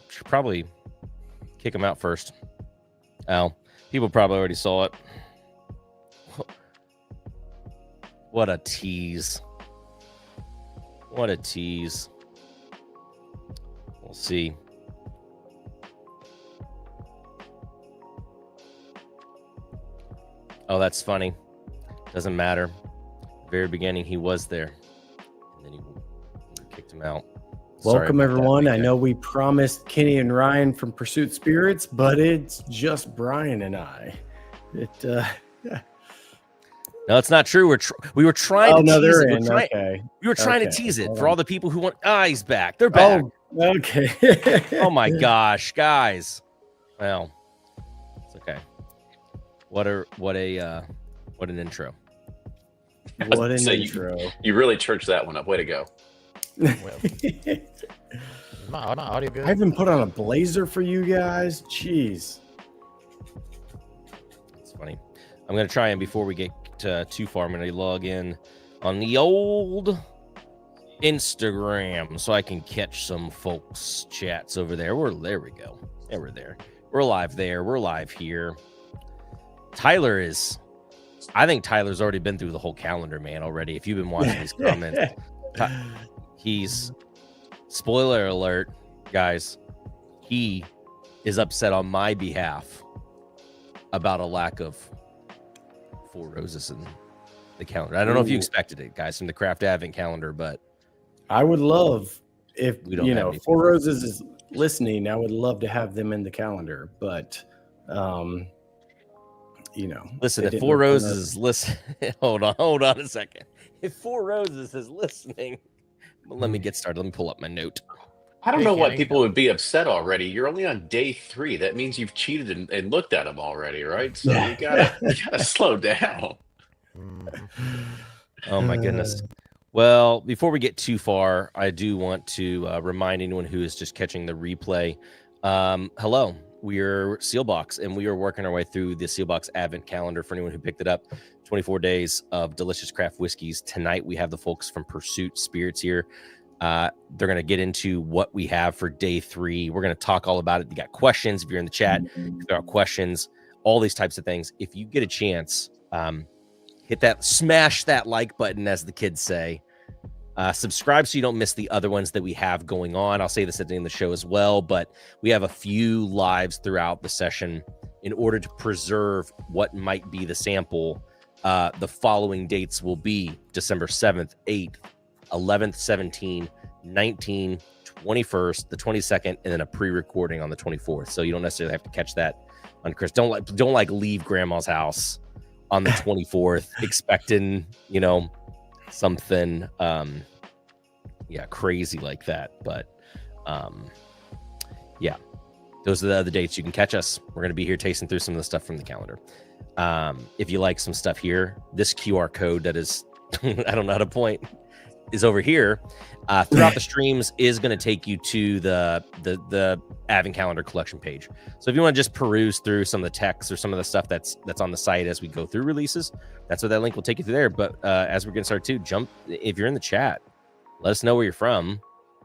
Should probably kick him out first. Oh, people probably already saw it. What a tease. What a tease. We'll see. Oh, that's funny. Doesn't matter. Very beginning, he was there. And then he kicked him out. Welcome, everyone. I know we promised Kenny and Ryan from Pursuit Spirits, but it's just Brian and I. No, it's not true. We were trying to tease it. We were trying to tease it for all the people who want. He's back. They're back. Oh, okay. Oh my gosh, guys. Well, it's okay. What an intro. What an intro. You really churched that one up. Way to go. My audio good? I haven't put on a blazer for you guys. Jeez. It's funny. I'm going to try, and before we get too far, I'm going to log in on the old Instagram so I can catch some folks' chats over there. There we go. Yeah, we're there. We're live there. We're live here. I think Tyler's already been through the whole calendar, man, already. If you've been watching these comments, he's, spoiler alert, guys, he is upset on my behalf about a lack of 4 roses in the calendar. I don't know if you expected it, guys, from the Craft Advent calendar, but I would love if, 4 Roses is listening, I would love to have them in the calendar, but listen, if 4 Roses is listening, hold on a second. If 4 Roses is listening, let me get started. Let me pull up my note. I don't know why people would be upset already. You're only on day 3. That means you've cheated and looked at them already, right? So you gotta slow down. Oh my goodness. Well, before we get too far, I do want to remind anyone who is just catching the replay. Hello. We are Seelbach, and we are working our way through the Seelbach Advent calendar for anyone who picked it up. 24 days of delicious craft whiskeys. Tonight, we have the folks from Pursuit Spirits here. They're going to get into what we have for day 3. We're going to talk all about it. You got questions. If you're in the chat, if there are questions, all these types of things. If you get a chance, smash that like button, as the kids say. Subscribe so you don't miss the other ones that we have going on. I'll say this at the end of the show as well, but we have a few lives throughout the session in order to preserve what might be the sample. The following dates will be December 7th, 8th, 11th, 17th, 19th, 21st, the 22nd, and then a pre-recording on the 24th. So you don't necessarily have to catch that on Chris. Don't leave grandma's house on the 24th expecting, something crazy like that. But those are the other dates you can catch us. We're going to be here tasting through some of the stuff from the calendar. If you like some stuff here, this QR code that is I don't know how to point is over here throughout the streams is going to take you to the Advent calendar collection page. So if you want to just peruse through some of the text or some of the stuff that's on the site as we go through releases, that's what that link will take you through there. But as we're getting started too, if you're in the chat, let us know where you're from.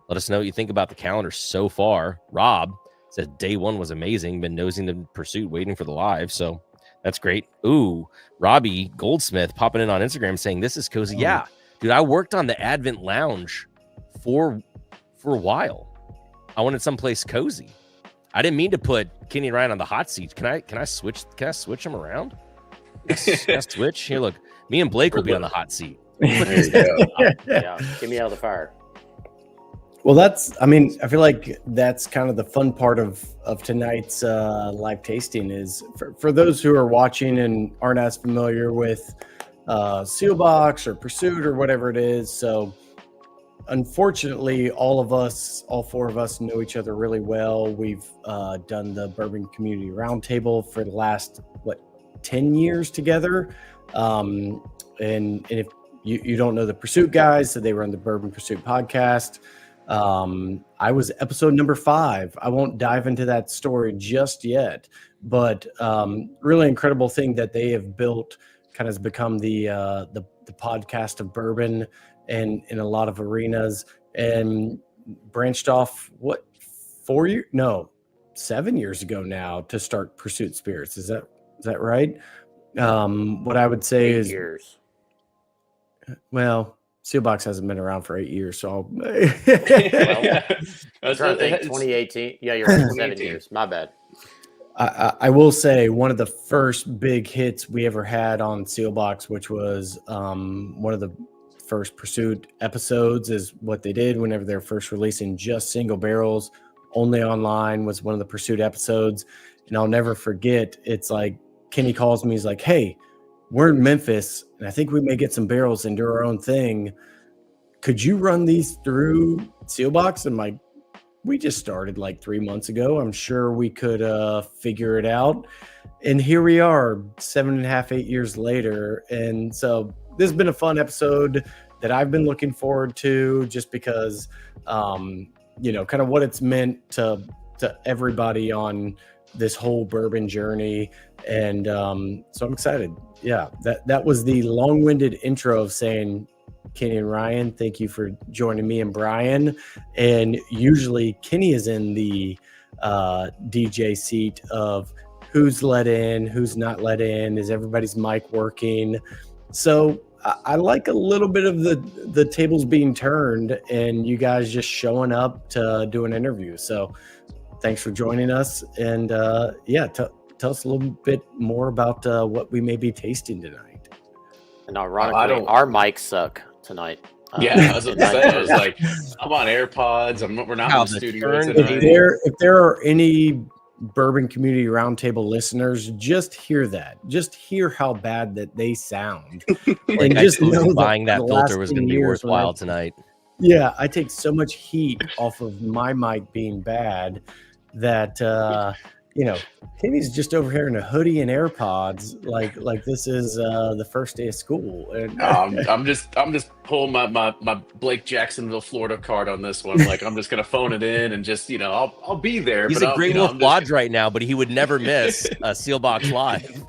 Let us know what you think about the calendar so far. Rob says day 1 was amazing. Been nosing the Pursuit, waiting for the live. So that's great. Ooh, Robbie Goldsmith popping in on Instagram saying this is cozy. Yeah, dude, I worked on the Advent Lounge for a while. I wanted someplace cozy. I didn't mean to put Kenny and Ryan on the hot seat. Can I switch them around? Can I switch? Here, look. Me and Blake will be on the hot seat. There you go. Yeah, get me out of the fire. Well, I feel like that's kind of the fun part of tonight's live tasting is for those who are watching and aren't as familiar with Seelbach or Pursuit or whatever it is. So unfortunately, all 4 of us know each other really well. We've done the Bourbon Community Roundtable for the last, 10 years together. And if you don't know the Pursuit guys, so they run the Bourbon Pursuit podcast. I was episode number 5. I won't dive into that story just yet, but really incredible thing that they have built kind of has become the podcast of bourbon and in a lot of arenas. And branched off 7 years ago now to start Pursuit Spirits. Is that right? What I would say 8 is, years. well, Seelbach hasn't been around for 8 years, so I'm trying to think. 2018. Yeah, you're right. 7 years. My bad. I will say one of the first big hits we ever had on Seelbach, which was one of the first Pursuit episodes, is what they did whenever they're first releasing just single barrels only online, was one of the Pursuit episodes. And I'll never forget, it's like Kenny calls me, he's like, hey, we're in Memphis and I think we may get some barrels and do our own thing. Could you run these through Seelbach? I'm like, we just started like 3 months ago. I'm sure we could figure it out. And here we are 7.5, 8 years later. And so this has been a fun episode that I've been looking forward to, just because, kind of what it's meant to everybody on this whole bourbon journey. And so I'm excited. Yeah, that was the long-winded intro of saying, Kenny and Ryan, thank you for joining me and Brian. And usually Kenny is in the DJ seat of who's let in, who's not let in, is everybody's mic working. So I like a little bit of the tables being turned and you guys just showing up to do an interview. So thanks for joining us. And tell us a little bit more about what we may be tasting tonight. And ironically, our mics suck tonight. I was going to say, I was like, I'm on AirPods. We're not in the studio tonight. If there are any Bourbon Community Roundtable listeners, just hear that. Just hear how bad that they sound. And just know buying that filter was going to be worthwhile tonight. Yeah, I take so much heat off of my mic being bad that Kenny's just over here in a hoodie and AirPods, like this is the first day of school. And I'm just pulling my Blake Jacksonville, Florida card on this one. Like I'm just gonna phone it in and just I'll be there. He's at Great Wolf Lodge right now, but he would never miss a Seelbach Live.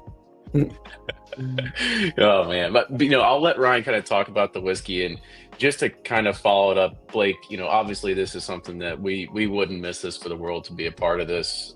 Oh man, but I'll let Ryan kind of talk about the whiskey, and just to kind of follow it up, Blake. Obviously this is something that we wouldn't miss this for the world to be a part of this.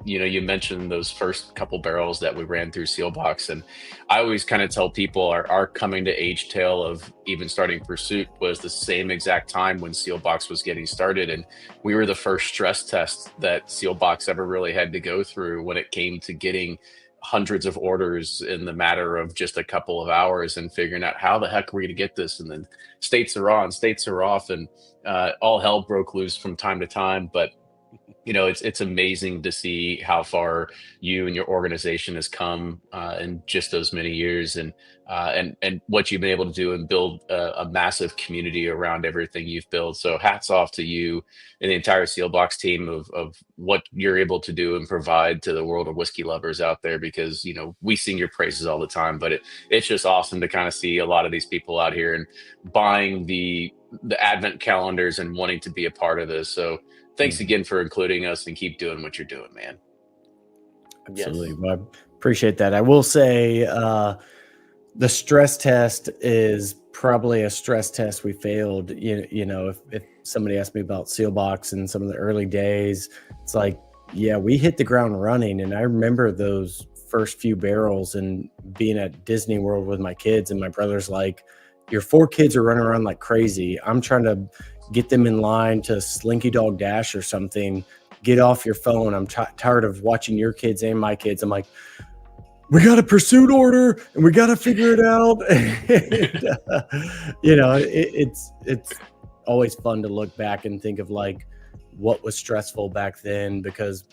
You mentioned those first couple barrels that we ran through Seelbach, and I always kind of tell people our coming to age tale of even starting Pursuit was the same exact time when Seelbach was getting started, and we were the first stress test that Seelbach ever really had to go through when it came to getting hundreds of orders in the matter of just a couple of hours and figuring out how the heck we're going to get this. And then states are on, states are off, and all hell broke loose from time to time. But it's amazing to see how far you and your organization has come in just those many years, and what you've been able to do and build a massive community around everything you've built. So hats off to you and the entire Seelbach team of what you're able to do and provide to the world of whiskey lovers out there, because we sing your praises all the time, but it's just awesome to kind of see a lot of these people out here and buying the advent calendars and wanting to be a part of this. So thanks again for including us, and keep doing what you're doing, man. Absolutely. Yes. Well, I appreciate that. I will say the stress test is probably a stress test we failed. If somebody asked me about Seelbach and some of the early days, it's like, yeah, we hit the ground running. And I remember those first few barrels and being at Disney World with my kids, and my brother's like, your 4 kids are running around like crazy. I'm trying to get them in line to Slinky Dog Dash or something. Get off your phone. I'm tired of watching your kids and my kids. I'm like, we got a Pursuit order and we got to figure it out. It's always fun to look back and think of like what was stressful back then, because,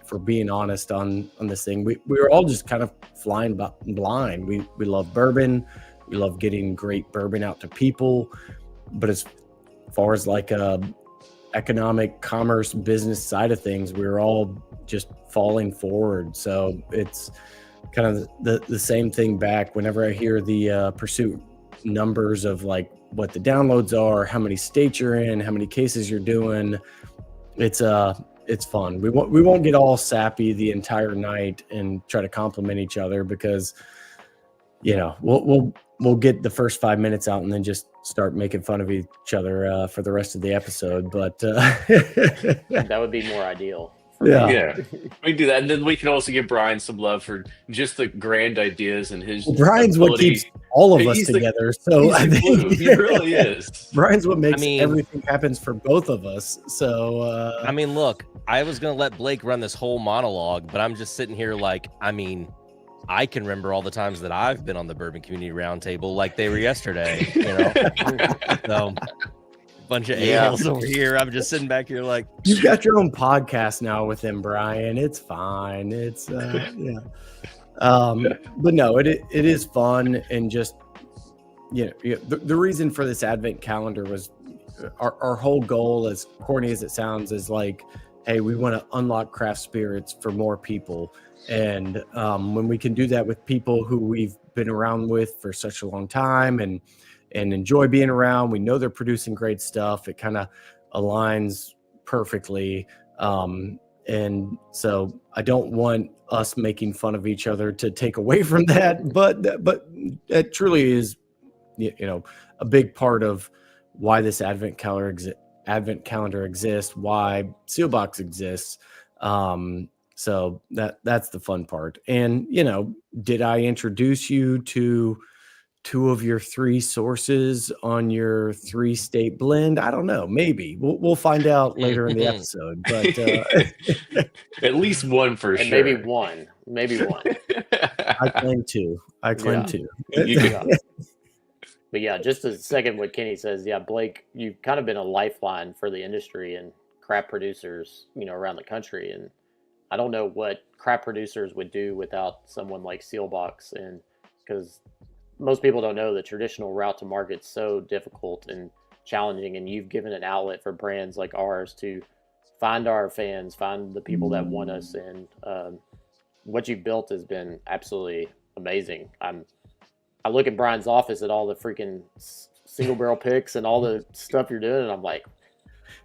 for being honest on this thing, we were all just kind of flying blind. We love bourbon. We love getting great bourbon out to people. But as far as like economic commerce business side of things, we were all just falling forward. So it's kind of the same thing back whenever I hear the Pursuit numbers of like what the downloads are, how many states you're in, how many cases you're doing. It's fun. We won't get all sappy the entire night and try to compliment each other, because we'll get the first 5 minutes out and then just start making fun of each other for the rest of the episode. But that would be more ideal. Yeah, we do that, and then we can also give Brian some love for just the grand ideas and his. Brian's ability. What keeps all of us together. So I think he really is. Brian's what makes everything happens for both of us. So I mean, look, I was gonna let Blake run this whole monologue, but I'm just sitting here like, I mean, I can remember all the times that I've been on the Bourbon Community Roundtable like they were yesterday. So. Bunch of a-holes over here. I'm just sitting back here like, you've got your own podcast now with him, Brian. It's fine. It's but no, it is fun. And just the reason for this advent calendar was our whole goal, as corny as it sounds, is like, hey, we want to unlock craft spirits for more people. And when we can do that with people who we've been around with for such a long time and enjoy being around, we know they're producing great stuff. It kind of aligns perfectly. And so I don't want us making fun of each other to take away from that, but it truly is, a big part of why this advent calendar exists, why Seelbach exists. So that's the fun part. And, did I introduce you to 2 of your 3 sources on your 3-state blend? I don't know. Maybe we'll find out later in the episode. But at least one for and sure. Maybe one. I claim 2. But yeah, just to second what Kenny says, Blake, you've kind of been a lifeline for the industry and craft producers, around the country. And I don't know what craft producers would do without someone like Seelbach, and because most people don't know the traditional route to market is so difficult and challenging, and you've given an outlet for brands like ours to find our fans, find the people that want us, and what you've built has been absolutely amazing. I look at Brian's office at all the freaking single barrel picks and all the stuff you're doing, and I'm like,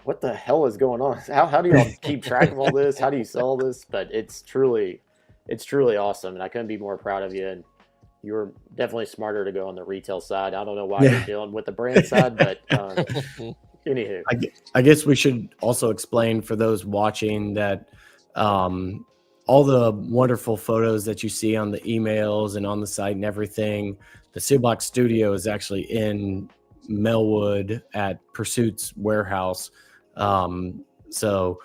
what the hell is going on? How do y'all keep track of all this? How do you sell this? But it's truly awesome, and I couldn't be more proud of you. And you were definitely smarter to go on the retail side. I don't know why you're dealing with the brand side, but anywho. I guess we should also explain for those watching that all the wonderful photos that you see on the emails and on the site and everything, the Seelbach studio is actually in Melwood at Pursuit's warehouse. So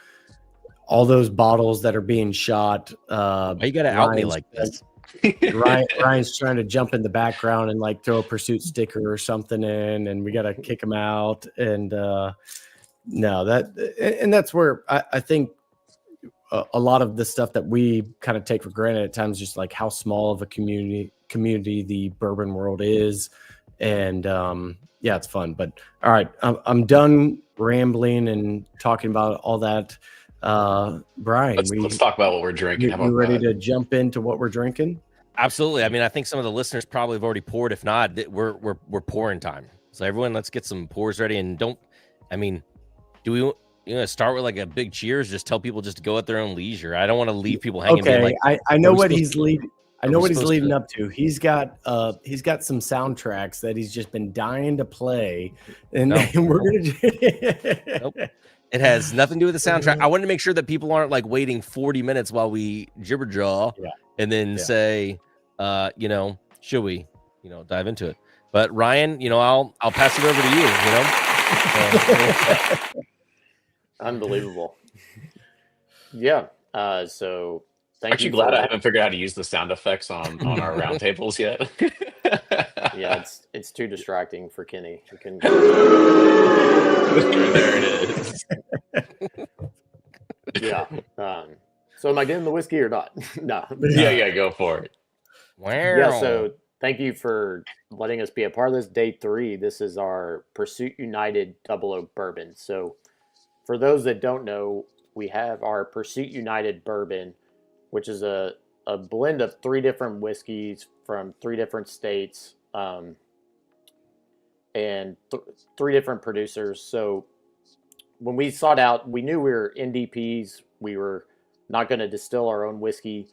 all those bottles that are being shot. Why you got to out me like this? Ryan's trying to jump in the background and like throw a Pursuit sticker or something in, and we got to kick him out. And that's where I think a lot of the stuff that we kind of take for granted at times, just like how small of a community the bourbon world is. And it's fun. But all right, I'm done rambling and talking about all that. Brian, let's talk about what we're drinking. You ready to jump into what we're drinking? Absolutely. I mean, I think some of the listeners probably have already poured. If not, we're pouring time. So everyone, let's get some pours ready. And do we start with like a big cheers? Just tell people just to go at their own leisure. I don't want to leave people hanging. Okay, I know what he's leading. I know what he's leading up to. He's got some soundtracks that he's just been dying to play, and we're gonna. Nope. It has nothing to do with the soundtrack. I wanted to make sure that people aren't like waiting 40 minutes while we jibber jaw and then say, should we, dive into it? But Ryan, I'll pass it over to you. Unbelievable. Yeah. So thank you. Glad I haven't figured out how to use the sound effects on our roundtables yet. Yeah, it's too distracting for Kenny. You can. There it is. Yeah. So am I getting the whiskey or not? No. Yeah, go for it. Wow. Yeah. So thank you for letting us be a part of this. Day 3. This is our Pursuit United Double Oak Bourbon. So for those that don't know, we have our Pursuit United Bourbon, which is a blend of 3 different whiskeys from 3 different states. And 3 different producers. So when we sought out, we knew we were NDPs. We were not going to distill our own whiskey.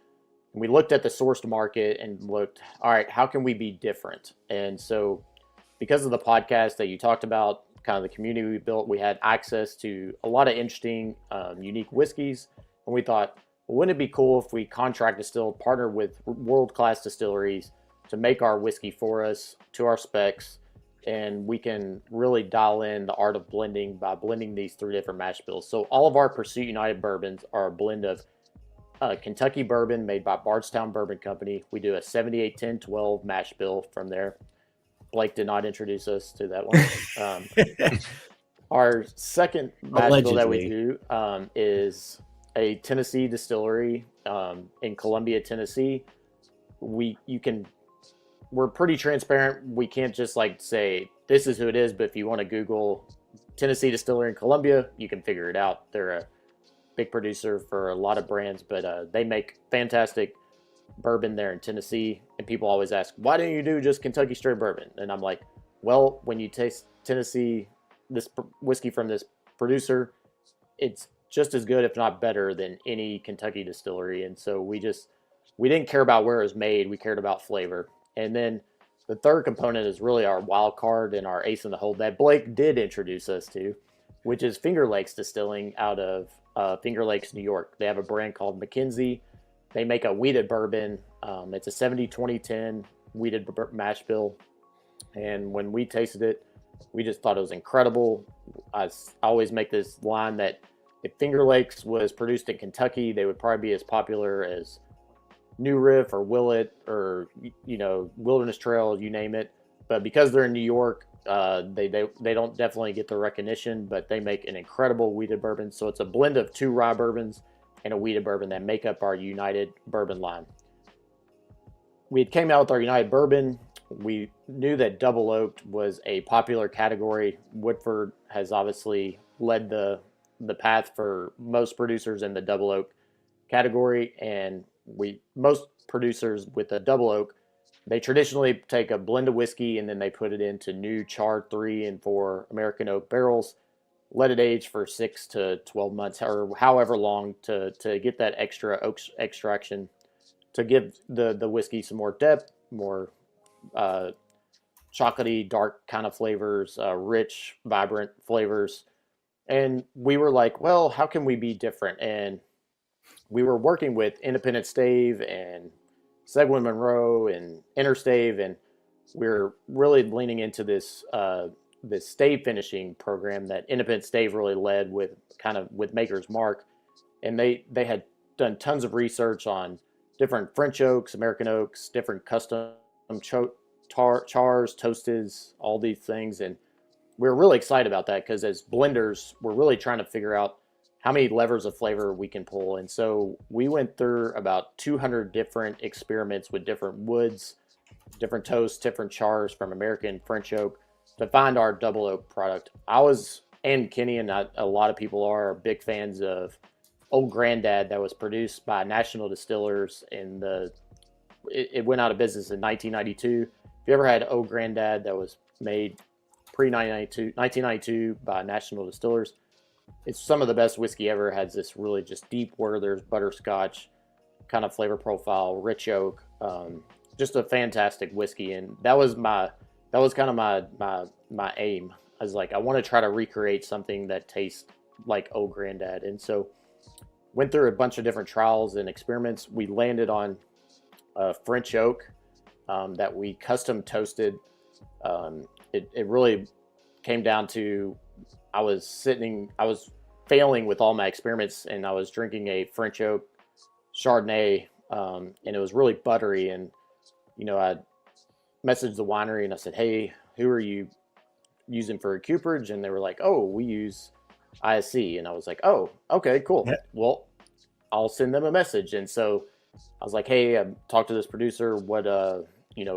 we looked at the sourced market and looked, all right, how can we be different? And so because of the podcast that you talked about, kind of the community we built, we had access to a lot of interesting, unique whiskeys. And we thought, well, wouldn't it be cool if we contract distill, partner with world-class distilleries to make our whiskey for us to our specs, and we can really dial in the art of blending by blending these 3 different mash bills. So all of our Pursuit United bourbons are a blend of Kentucky bourbon made by Bardstown Bourbon Company. We do a 78, 10, 12 mash bill from there. Blake did not introduce us to that one. Our second mash bill that we do is a Tennessee distillery in Columbia, Tennessee. We're pretty transparent. We can't just like say this is who it is, but if you want to Google Tennessee distillery in Columbia, you can figure it out. They're a big producer for a lot of brands, but they make fantastic bourbon there in Tennessee. And people always ask, why don't you do just Kentucky straight bourbon? And I'm like, well, when you taste Tennessee, this whiskey from this producer, it's just as good, if not better, than any Kentucky distillery. And so we didn't care about where it was made. We cared about flavor. And then the third component is really our wild card and our ace in the hole that Blake did introduce us to, which is Finger Lakes Distilling out of Finger Lakes, New York. They have a brand called McKinsey. They make a wheated bourbon. It's a 70-20-10 wheated mash bill. And when we tasted it, we just thought it was incredible. I always make this line that if Finger Lakes was produced in Kentucky, they would probably be as popular as New Riff or Willet or, Wilderness Trail, you name it. But because they're in New York, they don't definitely get the recognition, but they make an incredible wheated bourbon. So it's a blend of 2 rye bourbons and a wheated bourbon that make up our United bourbon line. We had came out with our United bourbon. We knew that double oaked was a popular category. Woodford has obviously led the path for most producers in the double oak category, and most producers with a double oak, they traditionally take a blend of whiskey and then they put it into new charred 3 and 4 American oak barrels, let it age for 6 to 12 months or however long to get that extra oak extraction, to give the whiskey some more depth, more chocolatey, dark kind of flavors, rich, vibrant flavors. And we were like, well, how can we be different? And we were working with Independent Stave and Seguin Monroe and Interstave, and we're really leaning into this stave finishing program that Independent Stave really led with Maker's Mark. And they had done tons of research on different French oaks, American oaks, different custom chars, toasted, all these things. And we're really excited about that because as blenders, we're really trying to figure out how many levers of flavor we can pull. And so we went through about 200 different experiments with different woods, different toasts, different chars from American French oak to find our double oak product. And Kenny and a lot of people are big fans of Old Grandad that was produced by National Distillers it went out of business in 1992. If you ever had Old Grandad that was made pre-1992 by National Distillers, it's some of the best whiskey ever. It has this really just deep Werther's butterscotch kind of flavor profile, rich oak, just a fantastic whiskey. And that was kind of my aim. I was like, I want to try to recreate something that tastes like Old Grandad. And so went through a bunch of different trials and experiments. We landed on French oak that we custom toasted. It really came down to I was failing with all my experiments, and I was drinking a French oak Chardonnay, and it was really buttery. And I messaged the winery and I said, "Hey, who are you using for a cooperage?" And they were like, "Oh, we use ISC." And I was like, "Oh, okay, cool. Yeah. Well, I'll send them a message." And so I was like, "Hey, I talked to this producer. What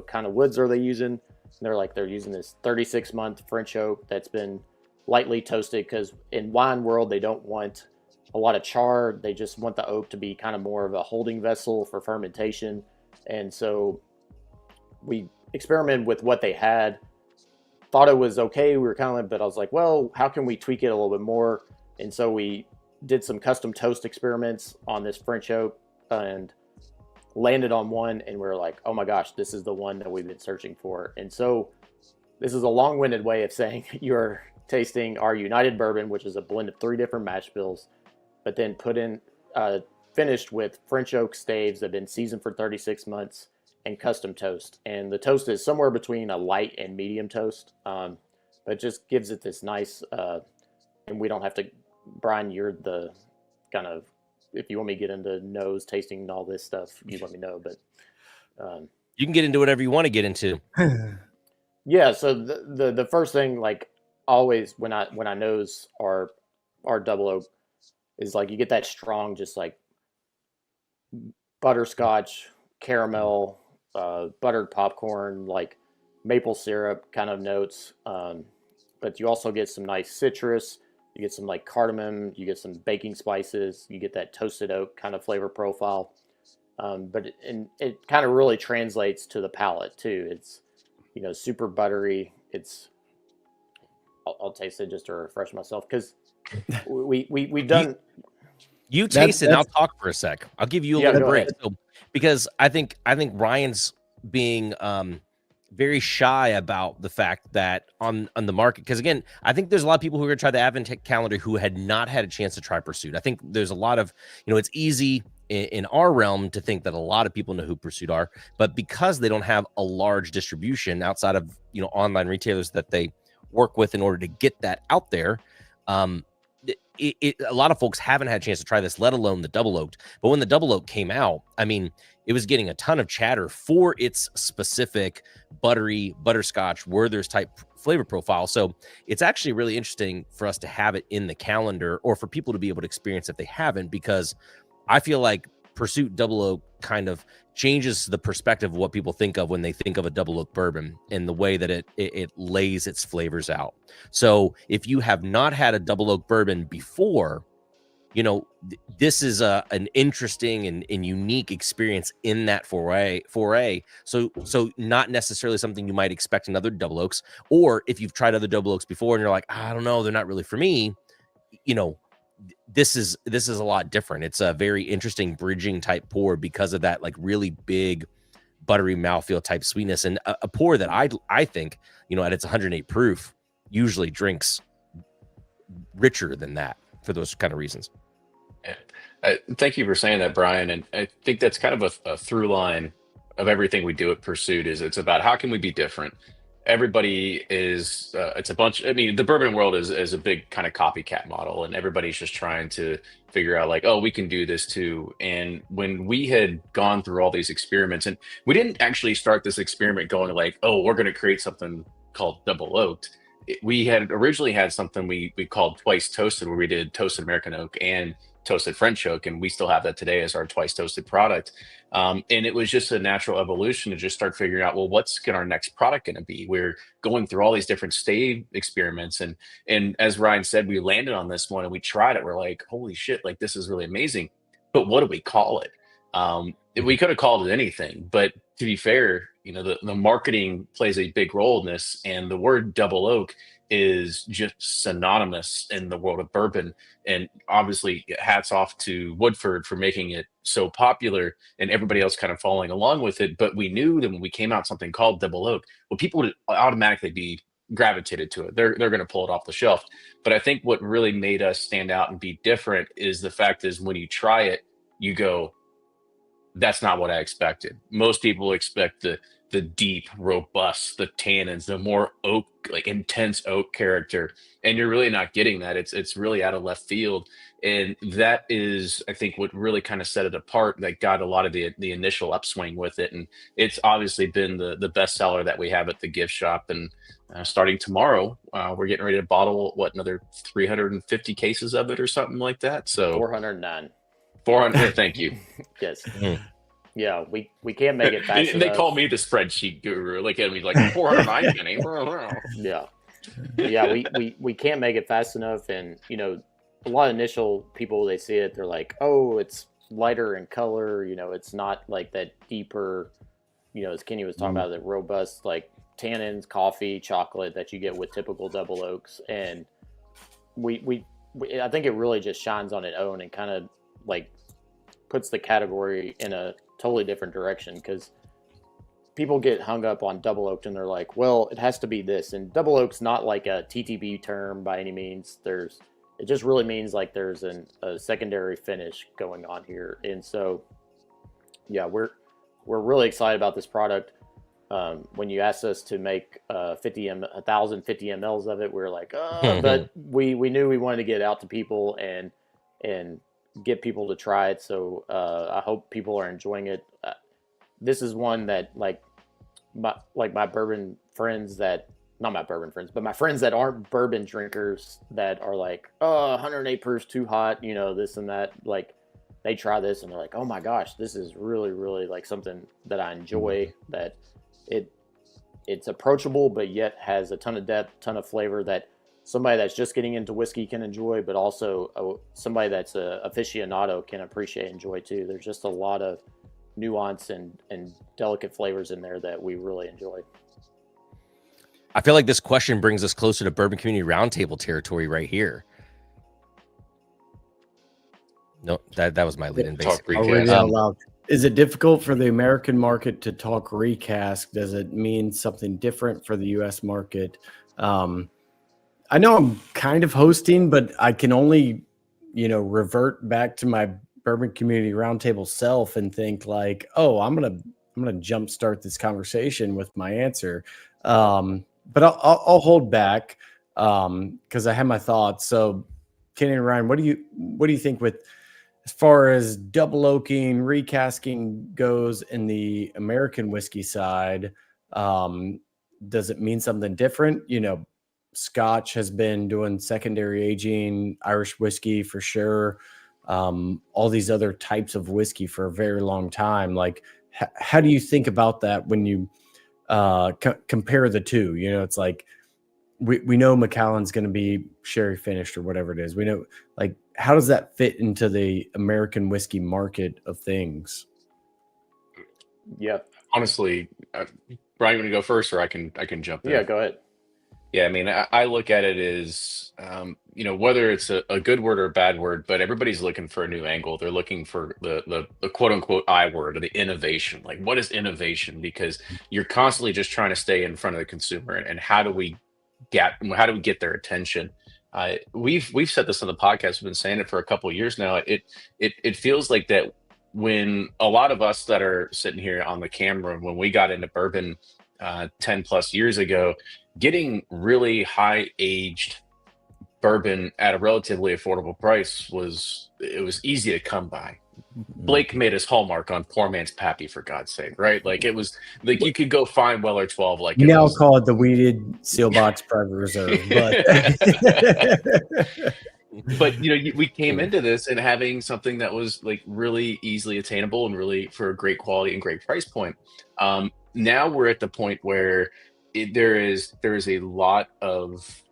kind of woods are they using?" And they're like, they're using this 36-month French oak that's been lightly toasted, because in wine world they don't want a lot of char. They just want the oak to be kind of more of a holding vessel for fermentation. And so we experimented with what they had, thought it was okay. We were kind of like, but I was like, well, how can we tweak it a little bit more? And so we did some custom toast experiments on this French oak, and landed on one, and we're like, oh my gosh, this is the one that we've been searching for. And so this is a long-winded way of saying you're tasting our United Bourbon, which is a blend of 3 different mash bills, but then finished with French oak staves that have been seasoned for 36 months and custom toast. And the toast is somewhere between a light and medium toast, but just gives it this nice, and we don't have to, Brian, you're the kind of, if you want me to get into nose tasting and all this stuff, you let me know. But you can get into whatever you want to get into. yeah, so the first thing, like always when I nose our double oak, is like you get that strong, just like butterscotch, caramel, buttered popcorn, like maple syrup kind of notes. But you also get some nice citrus. You get some like cardamom. You get some baking spices. You get that toasted oak kind of flavor profile. But it kind of really translates to the palate too. It's, you know, super buttery. I'll taste it just to refresh myself, because we've done. You taste it, and I'll talk for a sec. I'll give you a little break. So, because I think Ryan's being very shy about the fact that on the market, because again, I think there's a lot of people who are going to try the Advent calendar who had not had a chance to try Pursuit. I think there's a lot of, you know, it's easy in our realm to think that a lot of people know who Pursuit are, but because they don't have a large distribution outside of, you know, online retailers that they work with in order to get that out there, a lot of folks haven't had a chance to try this, let alone the double oaked. But when the double oak came out, I mean, it was getting a ton of chatter for its specific buttery butterscotch Werther's type flavor profile. So it's actually really interesting for us to have it in the calendar, or for people to be able to experience if they haven't, because I feel like Pursuit Double Oak kind of changes the perspective of what people think of when they think of a double oak bourbon, and the way that it lays its flavors out. So if you have not had a double oak bourbon before, you know, this is an interesting and unique experience in that foray. So not necessarily something you might expect in other double oaks, or if you've tried other double oaks before and you're like, I don't know, they're not really for me, you know, this is a lot different. It's a very interesting bridging type pour because of that, like, really big buttery mouthfeel type sweetness, and a pour that I think, you know, at its 108 proof usually drinks richer than that for those kind of reasons. Thank you for saying that, Brian. And I think that's kind of a through line of everything we do at Pursuit. Is it's about how can we be different. Everybody is it's a bunch. I mean, the bourbon world is a big kind of copycat model, and everybody's just trying to figure out, like, oh, we can do this too. And when we had gone through all these experiments, and we didn't actually start this experiment going like, oh, we're going to create something called double oaked. We had originally had something we called twice toasted, where we did toasted American oak and toasted French oak, and we still have that today as our twice toasted product. And it was just a natural evolution to just start figuring out, well, what's our next product going to be? We're going through all these different stave experiments, and as Ryan said, we landed on this one and we tried it. We're like, holy shit, like, this is really amazing. But what do we call it? We could have called it anything, but to be fair, you know, the marketing plays a big role in this, and the word double oak is just synonymous in the world of bourbon. And obviously, hats off to Woodford for making it so popular and everybody else kind of following along with it. But we knew that when we came out something called double oak, well, people would automatically be gravitated to it. They're going to pull it off the shelf. But I think what really made us stand out and be different is the fact is, when you try it, you go, that's not what I expected. Most people expect the deep, robust, the tannins, the more oak, like intense oak character, and you're really not getting that. It's really out of left field, and that is, I think, what really kind of set it apart. That got a lot of the initial upswing with it, and it's obviously been the best seller that we have at the gift shop. And starting tomorrow, we're getting ready to bottle another 350 cases of it or something like that. So 409. 400. Thank you. Yes. Yeah, we can't make it fast enough. They call me the spreadsheet guru. Like, I mean, like 409. Yeah. Yeah, we can't make it fast enough. And, you know, a lot of initial people, they see it, they're like, oh, it's lighter in color. You know, it's not like that deeper, you know, as Kenny was talking about, the robust, like, tannins, coffee, chocolate that you get with typical double oaks. And we I think it really just shines on its own and kind of, like, puts the category in a totally different direction, because people get hung up on double oaked and they're like, well, it has to be this. And double oak's not like a TTB term by any means. It just really means like there's a secondary finish going on here. And so, yeah, we're really excited about this product. When you asked us to make 1,050 mLs of it, we were like, but we knew we wanted to get it out to people and get people to try it. So I hope people are enjoying it. This is one that my bourbon friends that, not my bourbon friends, but my friends that aren't bourbon drinkers that are like, oh, 108 proof's too hot, this and that. Like, they try this and they're like, oh my gosh, this is really, really like something that I enjoy, that it's approachable, but yet has a ton of depth, ton of flavor that somebody that's just getting into whiskey can enjoy, but also somebody that's a aficionado can appreciate and enjoy too. There's just a lot of nuance and delicate flavors in there that we really enjoy. I feel like this question brings us closer to Bourbon Community Roundtable territory right here. No, that was my lead in, basically. Talk I'll read it recast. out loud. Is it difficult for the American market to talk recast? Does it mean something different for the U.S. market? I know I'm kind of hosting, but I can only, revert back to my Bourbon Community Roundtable self and think like, oh, I'm gonna jumpstart this conversation with my answer. But I'll hold back because I have my thoughts. So, Kenny and Ryan, what do you think with as far as double oaking, recasking goes in the American whiskey side? Does it mean something different? Scotch has been doing secondary aging, Irish whiskey for sure. All these other types of whiskey for a very long time. Like, how do you think about that when you compare the two? It's like we know Macallan's going to be sherry finished or whatever it is. We know, like, how does that fit into the American whiskey market of things? Yeah. Honestly, Brian, you want to go first, or I can jump in? Yeah, go ahead. Yeah, I mean, I look at it as, whether it's a good word or a bad word, but everybody's looking for a new angle. They're looking for the quote unquote I word, or the innovation. Like, what is innovation? Because you're constantly just trying to stay in front of the consumer, and how do we get their attention? We've said this on the podcast. We've been saying it for a couple of years now. It feels like that when a lot of us that are sitting here on the camera, when we got into bourbon 10 plus years ago, getting really high aged bourbon at a relatively affordable price was easy to come by. Blake made his hallmark on Poor Man's Pappy, for God's sake, right? Like, it was like you could go find Weller 12. Like, we now call it the weeded Seelbach's Private Reserve, but we came into this and having something that was like really easily attainable and really for a great quality and great price point. Now we're at the point where there is a lot of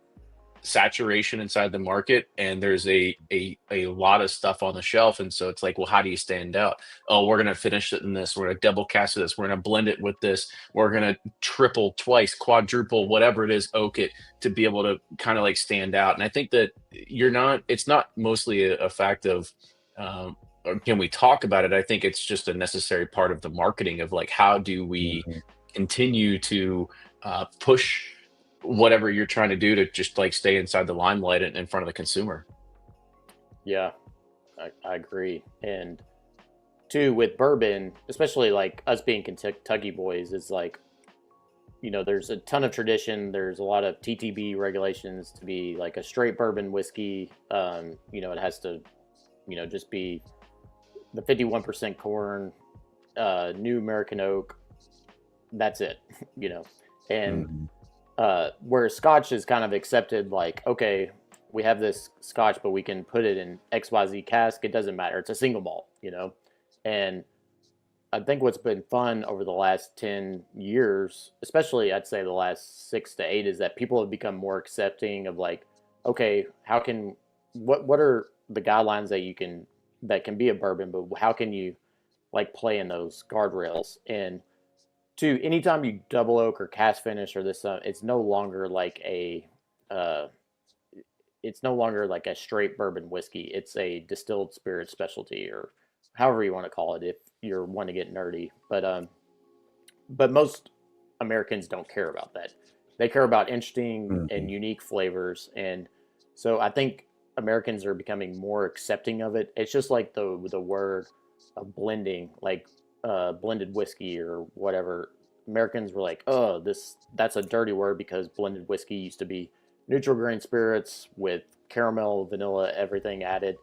saturation inside the market, and there's a lot of stuff on the shelf, and so it's like, well, how do you stand out? Oh, we're gonna finish it in this, we're gonna double cast this, we're gonna blend it with this, we're gonna triple, twice, quadruple, whatever it is, oak it, to be able to kind of like stand out. And I think that it's not mostly a fact of or can we talk about it. I think it's just a necessary part of the marketing of like, how do we continue to push whatever you're trying to do to just like stay inside the limelight and in front of the consumer. Yeah, I agree. And two, with bourbon, especially like us being Kentucky boys, is like, there's a ton of tradition. There's a lot of TTB regulations to be like a straight bourbon whiskey. It has to, just be the 51% corn, new American oak. That's it, and where Scotch is kind of accepted, like, okay, we have this Scotch, but we can put it in XYZ cask. It doesn't matter. It's a single malt, And I think what's been fun over the last 10 years, especially I'd say the last 6 to 8, is that people have become more accepting of like, okay, what are the guidelines that can be a bourbon, but how can you like play in those guardrails? And two, anytime you double oak or cast finish or this, it's no longer like a straight bourbon whiskey. It's a distilled spirit specialty, or however you want to call it, if you're one to get nerdy. But most Americans don't care about that. They care about interesting and unique flavors, and so I think Americans are becoming more accepting of it. It's just like the word of blending, like blended whiskey or whatever. Americans were like, "Oh, that's a dirty word," because blended whiskey used to be neutral grain spirits with caramel, vanilla, everything added.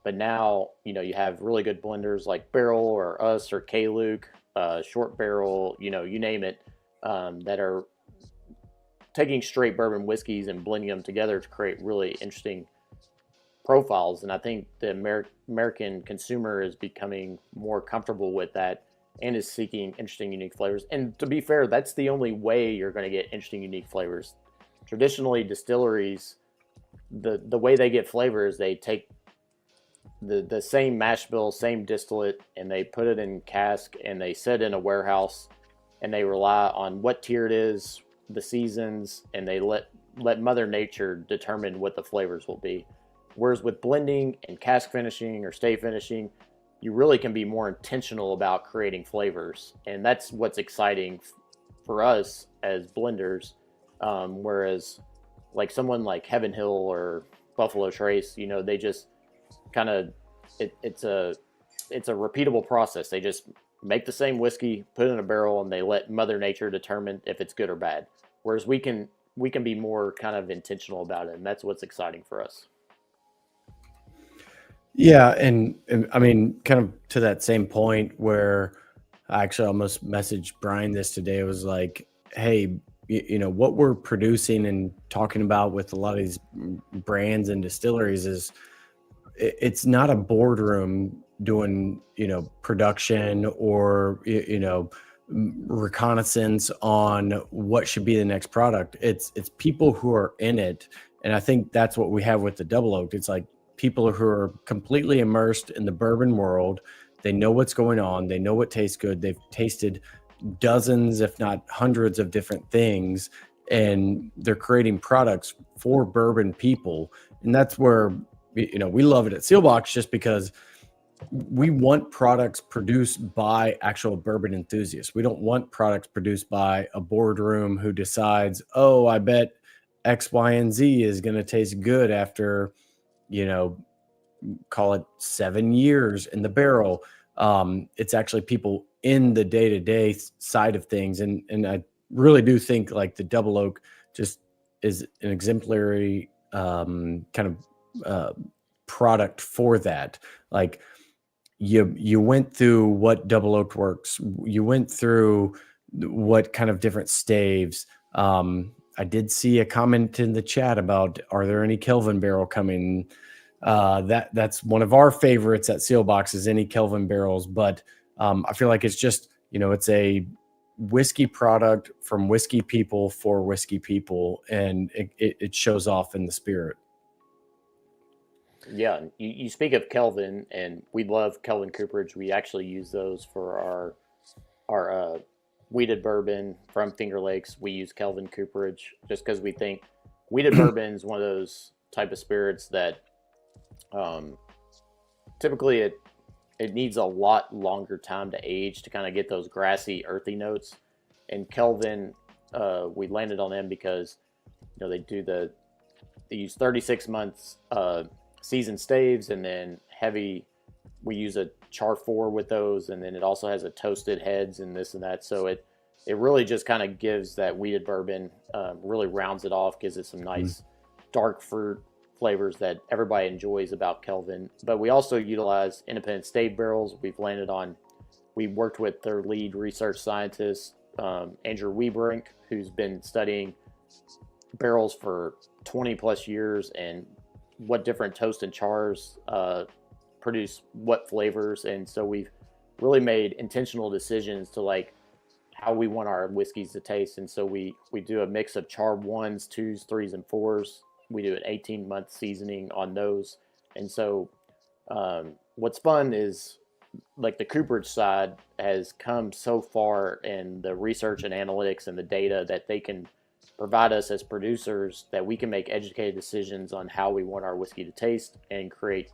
But now, you have really good blenders like Barrel or Us or K Luke, Short Barrel, you name it, that are taking straight bourbon whiskeys and blending them together to create really interesting profiles. And I think the American consumer is becoming more comfortable with that and is seeking interesting, unique flavors. And to be fair, that's the only way you're going to get interesting, unique flavors. Traditionally, distilleries, the way they get flavors, they take the same mash bill, same distillate, and they put it in cask and they set it in a warehouse, and they rely on what tier it is, the seasons, and they let Mother Nature determine what the flavors will be. Whereas with blending and cask finishing or stay finishing, you really can be more intentional about creating flavors, and that's what's exciting for us as blenders. Whereas like someone like Heaven Hill or Buffalo Trace, they just kind of it's a repeatable process. They just make the same whiskey, put it in a barrel, and they let Mother Nature determine if it's good or bad. Whereas we can be more kind of intentional about it, and that's what's exciting for us. Yeah, and I mean, kind of to that same point where I actually almost messaged Brian this today. It was like, hey, what we're producing and talking about with a lot of these brands and distilleries is it's not a boardroom doing, production or, reconnaissance on what should be the next product. It's people who are in it. And I think that's what we have with the Double Oak. It's like people who are completely immersed in the bourbon world. They know what's going on. They know what tastes good. They've tasted dozens, if not hundreds of different things, and they're creating products for bourbon people. And that's where, we love it at Seelbach, just because we want products produced by actual bourbon enthusiasts. We don't want products produced by a boardroom who decides, oh, I bet X, Y, and Z is going to taste good after, call it 7 years in the barrel. It's actually people in the day-to-day side of things. And I really do think like the Double Oak just is an exemplary kind of product for that. Like you went through what Double Oak works. You went through what kind of different staves. I did see a comment in the chat about, are there any Kelvin barrel coming? That's one of our favorites at Seelbach, is any Kelvin barrels. But I feel like it's just, it's a whiskey product from whiskey people for whiskey people, and it shows off in the spirit. Yeah, you speak of Kelvin, and we love Kelvin cooperage. We actually use those for our wheated bourbon from Finger Lakes. We use Kelvin cooperage just because we think wheated bourbon is one of those type of spirits that typically it needs a lot longer time to age to kind of get those grassy, earthy notes. And Kelvin, we landed on them because they use 36 months seasoned staves, and then heavy. We use a char 4 with those, and then it also has a toasted heads and this and that. So it really just kind of gives that wheated bourbon, really rounds it off, gives it some nice dark fruit flavors that everybody enjoys about Kelvin. But we also utilize independent stave barrels. We worked with their lead research scientist, Andrew Wiebrink, who's been studying barrels for 20 plus years and what different toast and chars produce what flavors. And so we've really made intentional decisions to like how we want our whiskeys to taste. And so we do a mix of char 1s, 2s, 3s, and 4s. We do an 18-month seasoning on those. And so what's fun is like the cooperage side has come so far in the research and analytics and the data that they can provide us as producers, that we can make educated decisions on how we want our whiskey to taste and create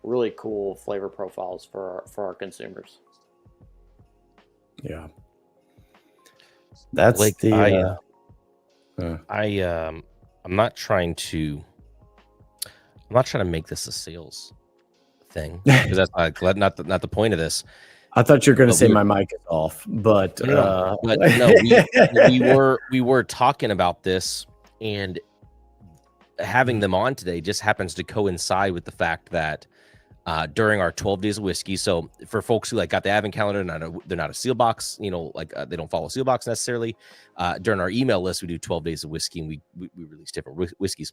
really cool flavor profiles for our consumers. Yeah. That's Blake, the I'm not trying to make this a sales thing because that's not the point of this. I thought you were going to But say my mic is off, but no, we were talking about this, and having them on today just happens to coincide with the fact that during our 12 days of whiskey. So for folks who like got the advent calendar, they're not a Seelbach, they don't follow Seelbach necessarily. During our email list, we do 12 days of whiskey, and we release different whiskeys.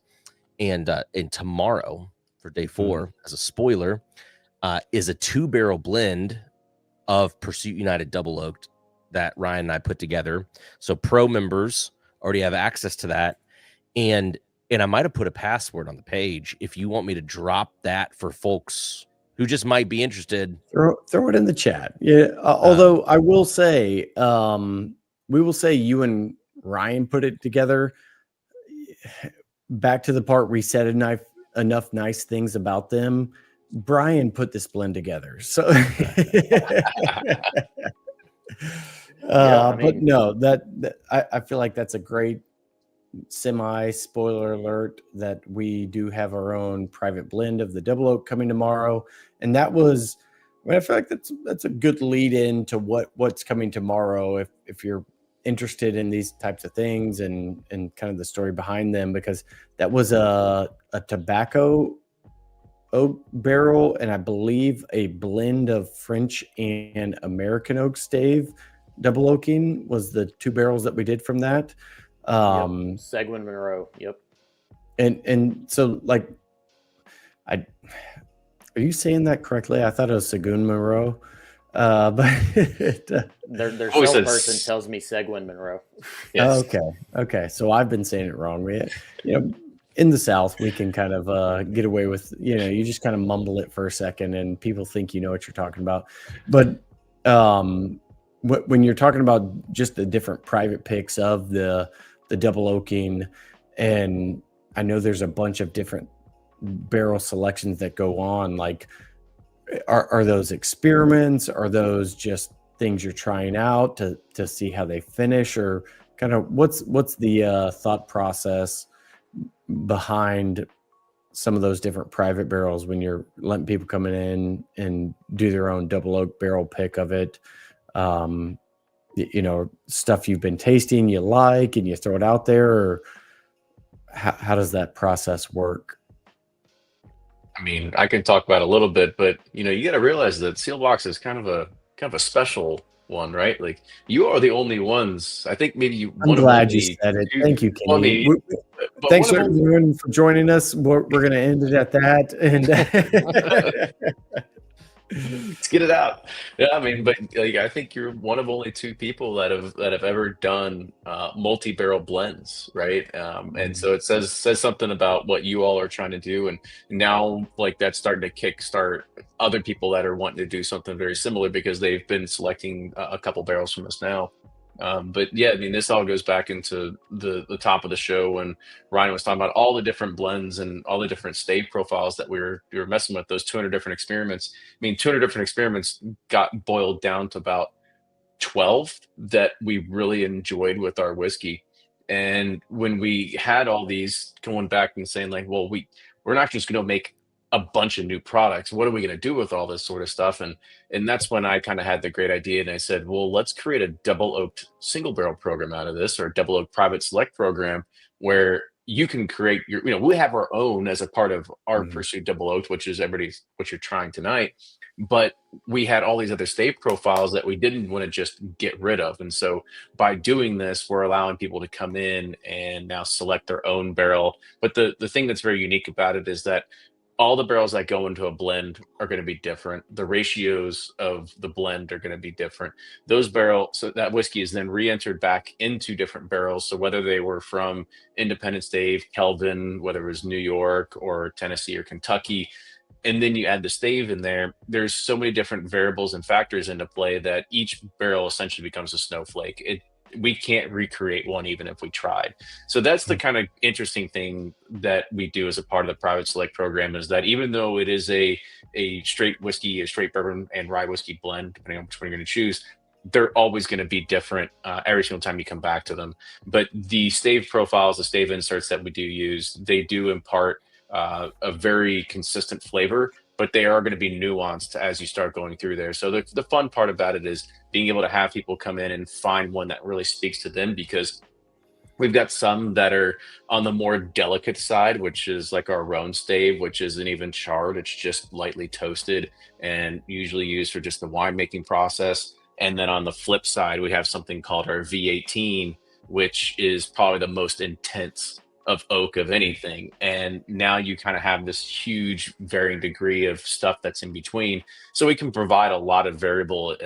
And tomorrow for day 4, as a spoiler, is a 2-barrel blend of Pursuit United Double Oaked that Ryan and I put together. So pro members already have access to that. And I might have put a password on the page if you want me to drop that for folks who just might be interested. Throw it in the chat. Yeah. Although I will say, we will say you and Ryan put it together. Back to the part we said enough nice things about them. Brian put this blend together. So, but no, I feel like that's a great spoiler alert that we do have our own private blend of the double oak coming tomorrow. And that was, I feel like that's a good lead in to what's coming tomorrow. If you're interested in these types of things and kind of the story behind them, because that was a tobacco oak barrel, and I believe a blend of French and American oak stave double oaking was the 2 barrels that we did from that. Seguin Monroe. Yep. And so like, are you saying that correctly? I thought it was Seguin Monroe. But their salesperson tells me Seguin Monroe. Yes. Okay. So I've been saying it wrong. In the South, we can kind of get away with, you just kind of mumble it for a second and people think you know what you're talking about. But when you're talking about just the different private picks of the double oaking, and I know there's a bunch of different barrel selections that go on, like are those experiments? Are those just things you're trying out to see how they finish, or kind of what's the thought process behind some of those different private barrels when you're letting people come in and do their own double oak barrel pick of it? Stuff you've been tasting you like and you throw it out there, or how does that process work? I mean, I can talk about it a little bit, but you got to realize that Seelbach is kind of a special one, right? Like, you are the only ones. I think maybe you. I'm glad you said it. Thank you, Kenny. Thanks everyone for joining us. We're going to end it at that, and let's get it out. Yeah, I mean, but I think you're one of only 2 people that have ever done multi-barrel blends, right? And so it says something about what you all are trying to do, and now that's starting to kickstart other people that are wanting to do something very similar because they've been selecting a couple barrels from us now. But yeah, I mean, this all goes back into the top of the show when Ryan was talking about all the different blends and all the different stave profiles that we were messing with, those 200 different experiments. I mean, 200 different experiments got boiled down to about 12 that we really enjoyed with our whiskey. And when we had all these going back and saying well, we're not just going to make a bunch of new products. What are we going to do with all this sort of stuff? And that's when I kind of had the great idea, and I said, well, let's create a double oaked single barrel program out of this, or a double oak private select program where you can create we have our own as a part of our Pursuit Double Oaked, which is what you're trying tonight. But we had all these other stave profiles that we didn't want to just get rid of. And so by doing this, we're allowing people to come in and now select their own barrel. But the thing that's very unique about it is that all the barrels that go into a blend are going to be different. The ratios of the blend are going to be different. Those barrels, so that whiskey is then re-entered back into different barrels. So whether they were from Independence Stave, Kelvin, whether it was New York or Tennessee or Kentucky, and then you add the stave in there, there's so many different variables and factors into play that each barrel essentially becomes a snowflake. we can't recreate one even if we tried. So that's the kind of interesting thing that we do as a part of the private select program, is that even though it is a straight whiskey, a straight bourbon and rye whiskey blend, depending on which one you're going to choose, they're always going to be different every single time you come back to them. But the stave profiles, the stave inserts that we do use, they do impart a very consistent flavor, but they are going to be nuanced as you start going through there. So the fun part about it is being able to have people come in and find one that really speaks to them, because we've got some that are on the more delicate side, which is like our Rhone stave, which isn't even charred. It's just lightly toasted and usually used for just the winemaking process. And then on the flip side, we have something called our V18, which is probably the most intense of oak of anything. And now you kind of have this huge varying degree of stuff that's in between. So we can provide a lot of variable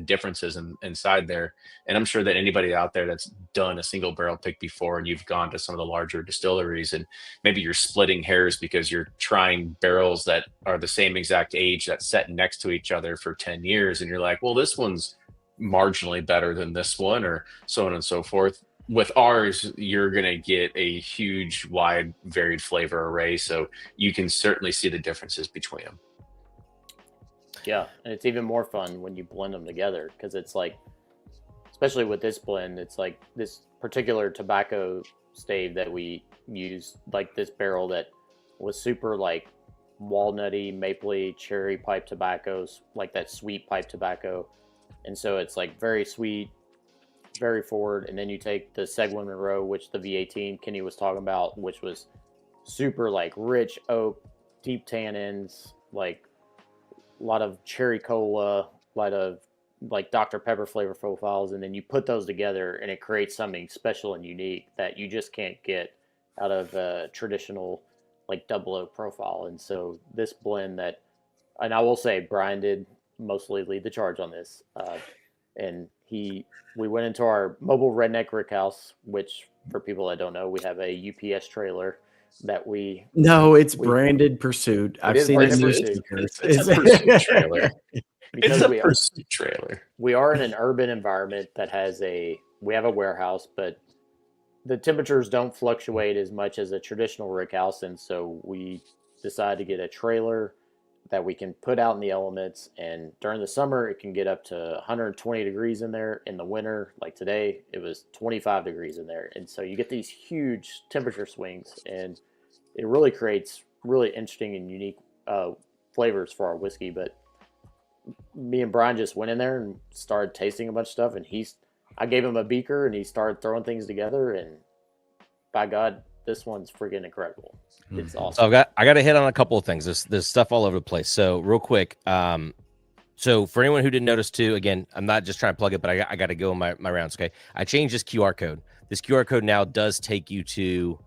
differences inside there. And I'm sure that anybody out there that's done a single barrel pick before, and you've gone to some of the larger distilleries, and maybe you're splitting hairs because you're trying barrels that are the same exact age that set next to each other for 10 years. And you're like, well, this one's marginally better than this one, or so on and so forth. With ours, you're going to get a huge, wide, varied flavor array. So you can certainly see the differences between them. Yeah, and it's even more fun when you blend them together, because it's like, especially with this blend, it's like this particular tobacco stave that we use, like this barrel that was super like walnutty, mapley, cherry pipe tobaccos, like that sweet pipe tobacco. And so it's like very sweet, very forward. And then you take the Seguin Monroe, which the V18 Kenny was talking about, which was super like rich oak, deep tannins, like a lot of cherry cola, a lot of like Dr. Pepper flavor profiles. And then you put those together and it creates something special and unique that you just can't get out of a traditional like double oak profile. And so this blend that, and I will say Brian did mostly lead the charge on this. And we went into our mobile redneck rick house, which for people that don't know, we have a UPS trailer that we. No, it's branded Pursuit. I've seen it in your stickers. It's a Pursuit trailer. Because it's a Pursuit trailer. We are in an urban environment that has we have a warehouse, but the temperatures don't fluctuate as much as a traditional rick house. And so we decided to get a trailer that we can put out in the elements, and during the summer it can get up to 120 degrees in there. In the winter, like today, it was 25 degrees in there, and so you get these huge temperature swings, and it really creates really interesting and unique flavors for our whiskey. But me and Brian just went in there and started tasting a bunch of stuff, and I gave him a beaker and he started throwing things together, and by God, this one's freaking incredible. It's awesome. So I got to hit on a couple of things. There's stuff all over the place. So real quick, so for anyone who didn't notice too, again, I'm not just trying to plug it, but I got to go in my rounds. Okay, I changed this QR code. This QR code now does take you to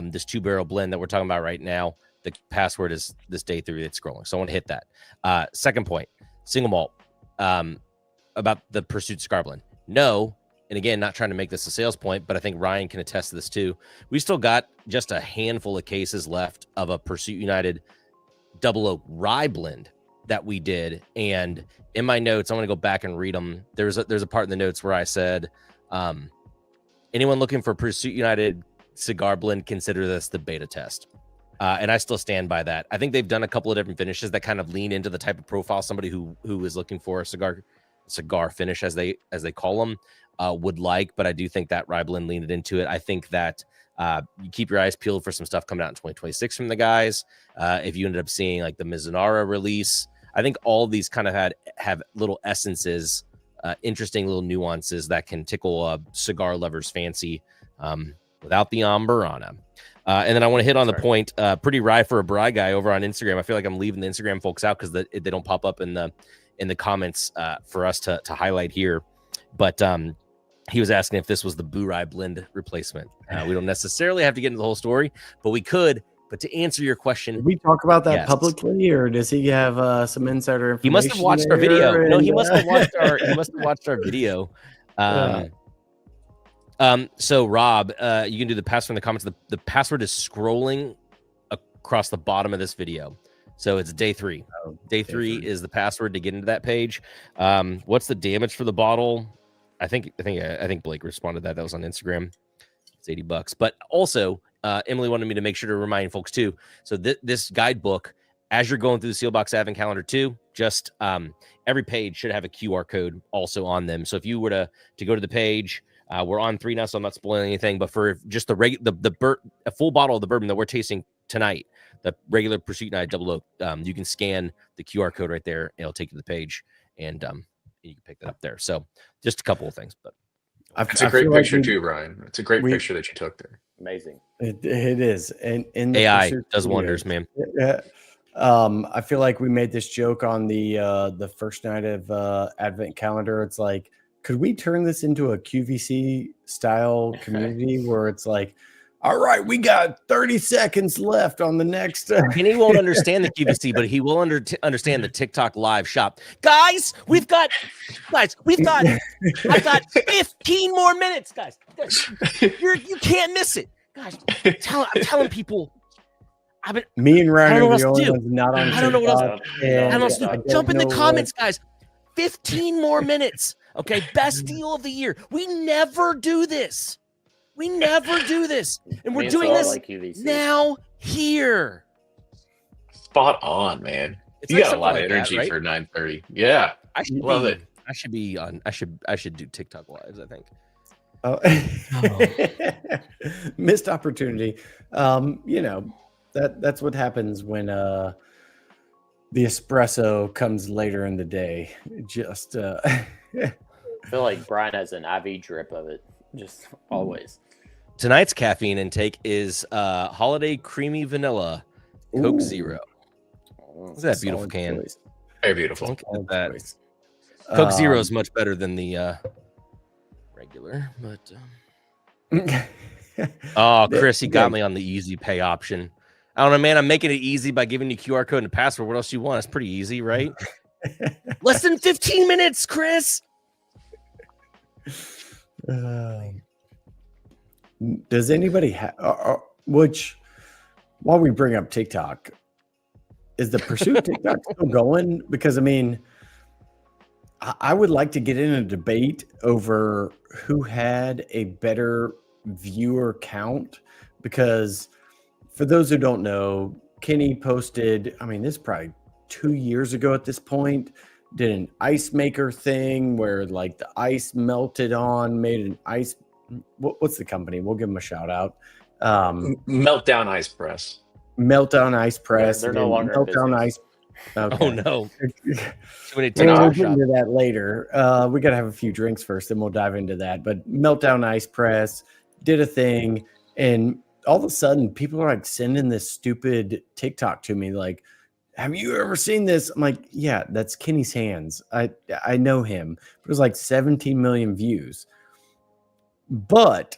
this 2-barrel blend that we're talking about right now. The password is this day 3 that's scrolling. So I want to hit that. Second point, single malt, about the Pursuit Cigar Blend. No. And again, not trying to make this a sales point, but I think Ryan can attest to this too. We still got just a handful of cases left of a Pursuit United Double Oak Rye blend that we did. And in my notes, I'm going to go back and read them. There's a part in the notes where I said, anyone looking for Pursuit United cigar blend, consider this the beta test. And I still stand by that. I think they've done a couple of different finishes that kind of lean into the type of profile somebody who is looking for a cigar finish, as they call them, would like. But I do think that rye blend leaned into it. I think that you keep your eyes peeled for some stuff coming out in 2026 from the guys. If you ended up seeing like the Mizunara release, I think all of these kind of have little essences, interesting little nuances that can tickle a cigar lover's fancy without the amber on them. And then I want to hit on the point, pretty rye for a Bry guy over on Instagram. I feel like I'm leaving the Instagram folks out because they don't pop up in the comments for us to highlight here. But he was asking if this was the Boo Rye blend replacement. We don't necessarily have to get into the whole story, but we could. But to answer your question, did we talk about that publicly, or does he have some insider information? He must have watched our video. No, he must have watched our video. So Rob, you can do the password in the comments. The password is scrolling across the bottom of this video. So it's day 3. Day 3 is the password to get into that page. What's the damage for the bottle? I think Blake responded that was on Instagram. It's $80, but also Emily wanted me to make sure to remind folks too. So this guidebook, as you're going through the Seelbach Advent Calendar too, just every page should have a QR code also on them. So if you were to go to the page, we're on 3 now, so I'm not spoiling anything. But for just a full bottle of the bourbon that we're tasting tonight, the regular Pursuit Night Double Oak, you can scan the QR code right there. It'll take you to the page, and you can pick that up there. So just a couple of things, but it's a great picture too, Ryan. It's a great picture that you took there. Amazing. It is, and in the AI Pursuit does Studios, wonders, man. I feel like we made this joke on the first night of Advent Calendar. It's like, could we turn this into a QVC style community where it's like, all right, we got 30 seconds left on the next. And he won't understand the QVC, but he will understand the TikTok live shop. Guys, I've got 15 more minutes, guys. You can't miss it, guys. I'm telling people. Me and Ryan I don't know are what the else to only do. ones not on I don't know what else. TikTok, I don't know what and to I do. don't Jump in the know comments, guys. 15 more minutes. Okay, best deal of the year. We never do this. And we're doing this like QVC. now here. Spot on, man. It's You like got a lot of something like energy that, right? for 9:30. Yeah, I should love it. I should be on. I should do TikTok lives, I think. Missed opportunity. That's what happens when the espresso comes later in the day. Just I feel like Brian has an IV drip of it, just always. Tonight's caffeine intake is holiday creamy vanilla Coke Zero. Look at that beautiful can. choice. Very beautiful. Look Solid at that. choice. Coke Zero is much better than the regular, but oh, Chris, he got me on the easy pay option. I don't know, man. I'm making it easy by giving you QR code and password. What else you want? It's pretty easy, right? Less than 15 minutes, Chris. Does anybody have? Which, while we bring up TikTok, is the Pursuit TikTok still going? Because I mean, I would like to get in a debate over who had a better viewer count. Because for those who don't know, Kenny posted, I mean, this is probably 2 years ago at this point, did an ice maker thing where like the ice melted on, made an ice. What's the company? We'll give them a shout out. Meltdown Ice Press. Meltdown Ice Press. They're no longer in Meltdown business. Ice. Okay. Oh no. Too many We'll TikTok get shop. into that later. We got to have a few drinks first, then we'll dive into that. But Meltdown Ice Press did a thing, and all of a sudden, people are like sending this stupid TikTok to me, like, "Have you ever seen this?" I'm like, "Yeah, that's Kenny's hands. I know him." It was like 17 million views. But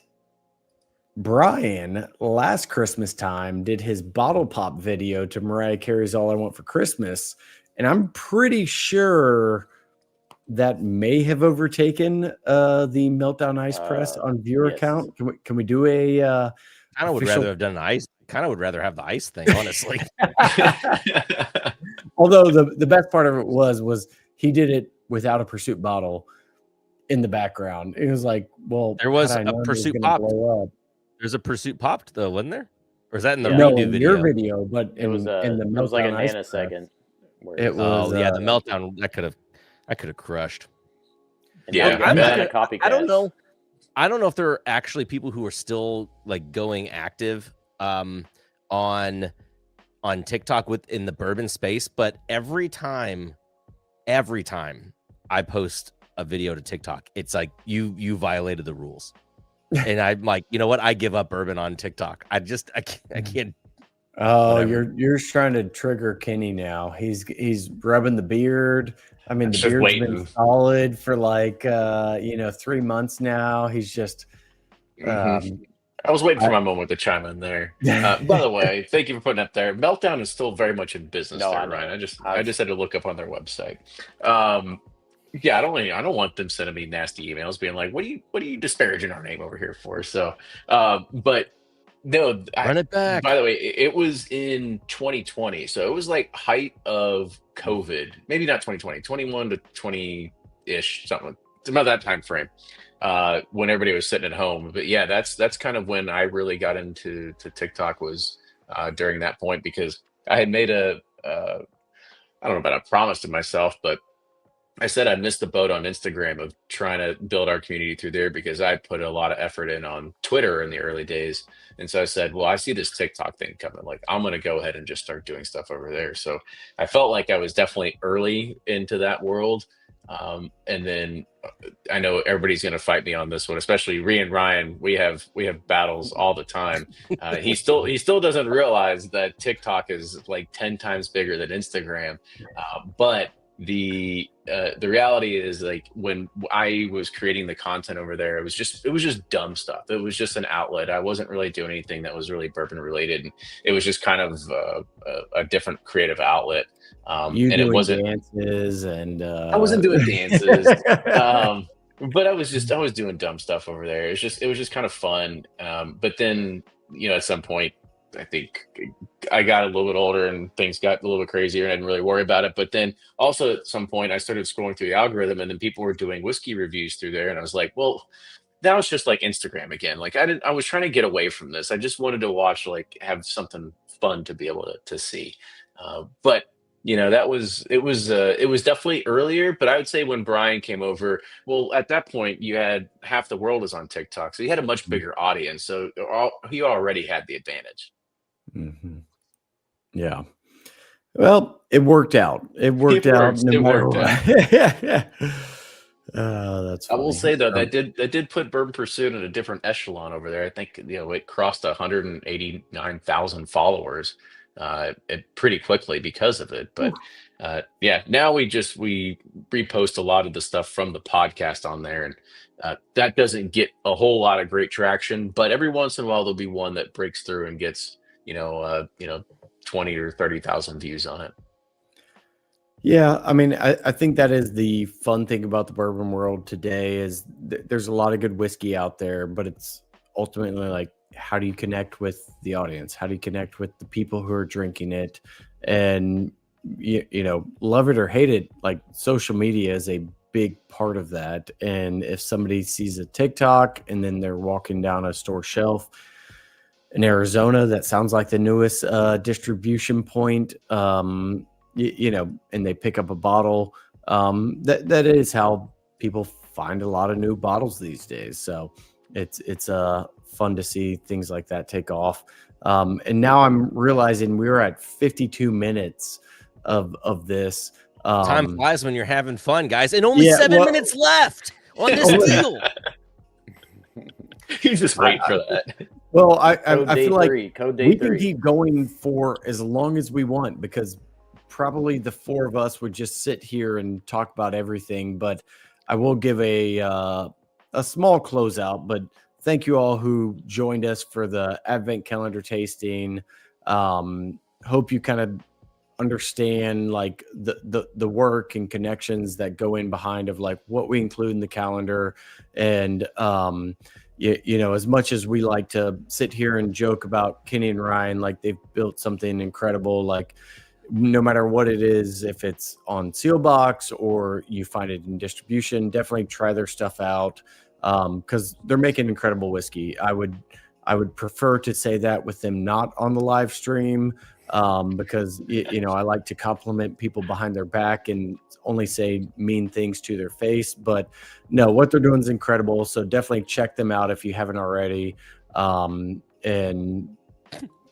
Brian, last Christmas time, did his bottle pop video to Mariah Carey's All I Want for Christmas. And I'm pretty sure that may have overtaken the Meltdown Ice Press on viewer yes. count. Can we do a I kind of would official- rather have done ice. Kind of would rather have the ice thing, honestly. Although the best part of it was he did it without a Pursuit bottle in the background. It was like, well, There was had I a known it was Pursuit gonna popped. blow up. There's a Pursuit popped though, wasn't there? Or is that in the Yeah. No, redo in video? your video, but It was in the it was like a Meltdown Ice Press, nanosecond. Where it was. Oh yeah, the meltdown that could have crushed. and Yeah, now I'm you're not getting a gonna- copycat. I don't know. I don't know if there are actually people who are still like going active on TikTok within the bourbon space, but every time I post a video to TikTok, it's like you violated the rules. And I'm like, you know what? I give up bourbon on TikTok. I can't. Oh, Whatever. you're trying to trigger Kenny now. He's rubbing the beard. I mean, the Just beard's waiting. been solid for like 3 months now. He's just I was waiting for my moment to chime in there. By the way, thank you for putting up there. Meltdown is still very much in business No, there, I know. Ryan. I just had to look up on their website. Yeah, I don't want them sending me nasty emails being like, "What are you disparaging our name over here for?" So, but no, Run it back. by the way, it was in 2020, so it was like height of COVID. Maybe not 2020, 21 to 20 ish, something it's about that time frame when everybody was sitting at home. But yeah, that's kind of when I really got into TikTok was during that point, because I had made I don't know about a promise to myself, but I said I missed the boat on Instagram of trying to build our community through there, because I put a lot of effort in on Twitter in the early days. And so I said, well, I see this TikTok thing coming. Like, I'm going to go ahead and just start doing stuff over there. So I felt like I was definitely early into that world. And then I know everybody's going to fight me on this one, especially Ryan. We have battles all the time. He still doesn't realize that TikTok is like 10 times bigger than Instagram. But the reality is, like, when I was creating the content over there, it was just dumb stuff. It was just an outlet. I wasn't really doing anything that was really bourbon related, and it was just kind of a different creative outlet. You and doing it wasn't dances and I wasn't doing dances. But I was doing dumb stuff over there. It was just kind of fun. But then, at some point, I think I got a little bit older and things got a little bit crazier, and I didn't really worry about it. But then also at some point I started scrolling through the algorithm, and then people were doing whiskey reviews through there. And I was like, well, now it's just like Instagram again. Like, I was trying to get away from this. I just wanted to watch, like, have something fun to be able to see. But it was definitely earlier. But I would say when Brian came over, well, at that point you had half the world is on TikTok, so you had a much bigger audience. So he already had the advantage. Mm-hmm. Yeah. Well, it worked out. It worked out. It worked out. That's I will funny. say though, that did put Bourbon Pursuit in a different echelon over there. I think it crossed 189,000 followers pretty quickly because of it. But yeah, now we repost a lot of the stuff from the podcast on there, and that doesn't get a whole lot of great traction. But every once in a while, there'll be one that breaks through and gets 20 or 30,000 views on it. Yeah, I mean, I think that is the fun thing about the bourbon world today is there's a lot of good whiskey out there, but it's ultimately like, how do you connect with the audience? How do you connect with the people who are drinking it? And love it or hate it, like, social media is a big part of that. And if somebody sees a TikTok and then they're walking down a store shelf in Arizona, that sounds like the newest distribution point, and they pick up a bottle, that is how people find a lot of new bottles these days. So it's fun to see things like that take off. And now I'm realizing we're at 52 minutes of this. Time flies when you're having fun, guys, and only 7 minutes left on this deal. You just wait for that. Well, I feel like we can keep going for as long as we want, because probably the four of us would just sit here and talk about everything. But I will give a small closeout. But thank you all who joined us for the Advent Calendar tasting. Hope you kind of understand, like, the work and connections that go in behind of, like, what we include in the calendar. And as much as we like to sit here and joke about Kenny and Ryan, like, they've built something incredible. Like, no matter what it is, if it's on Seelbach or you find it in distribution, definitely try their stuff out, because they're making incredible whiskey. I would prefer to say that with them not on the live stream, because I like to compliment people behind their back and only say mean things to their face. But no, what they're doing is incredible. So definitely check them out if you haven't already. And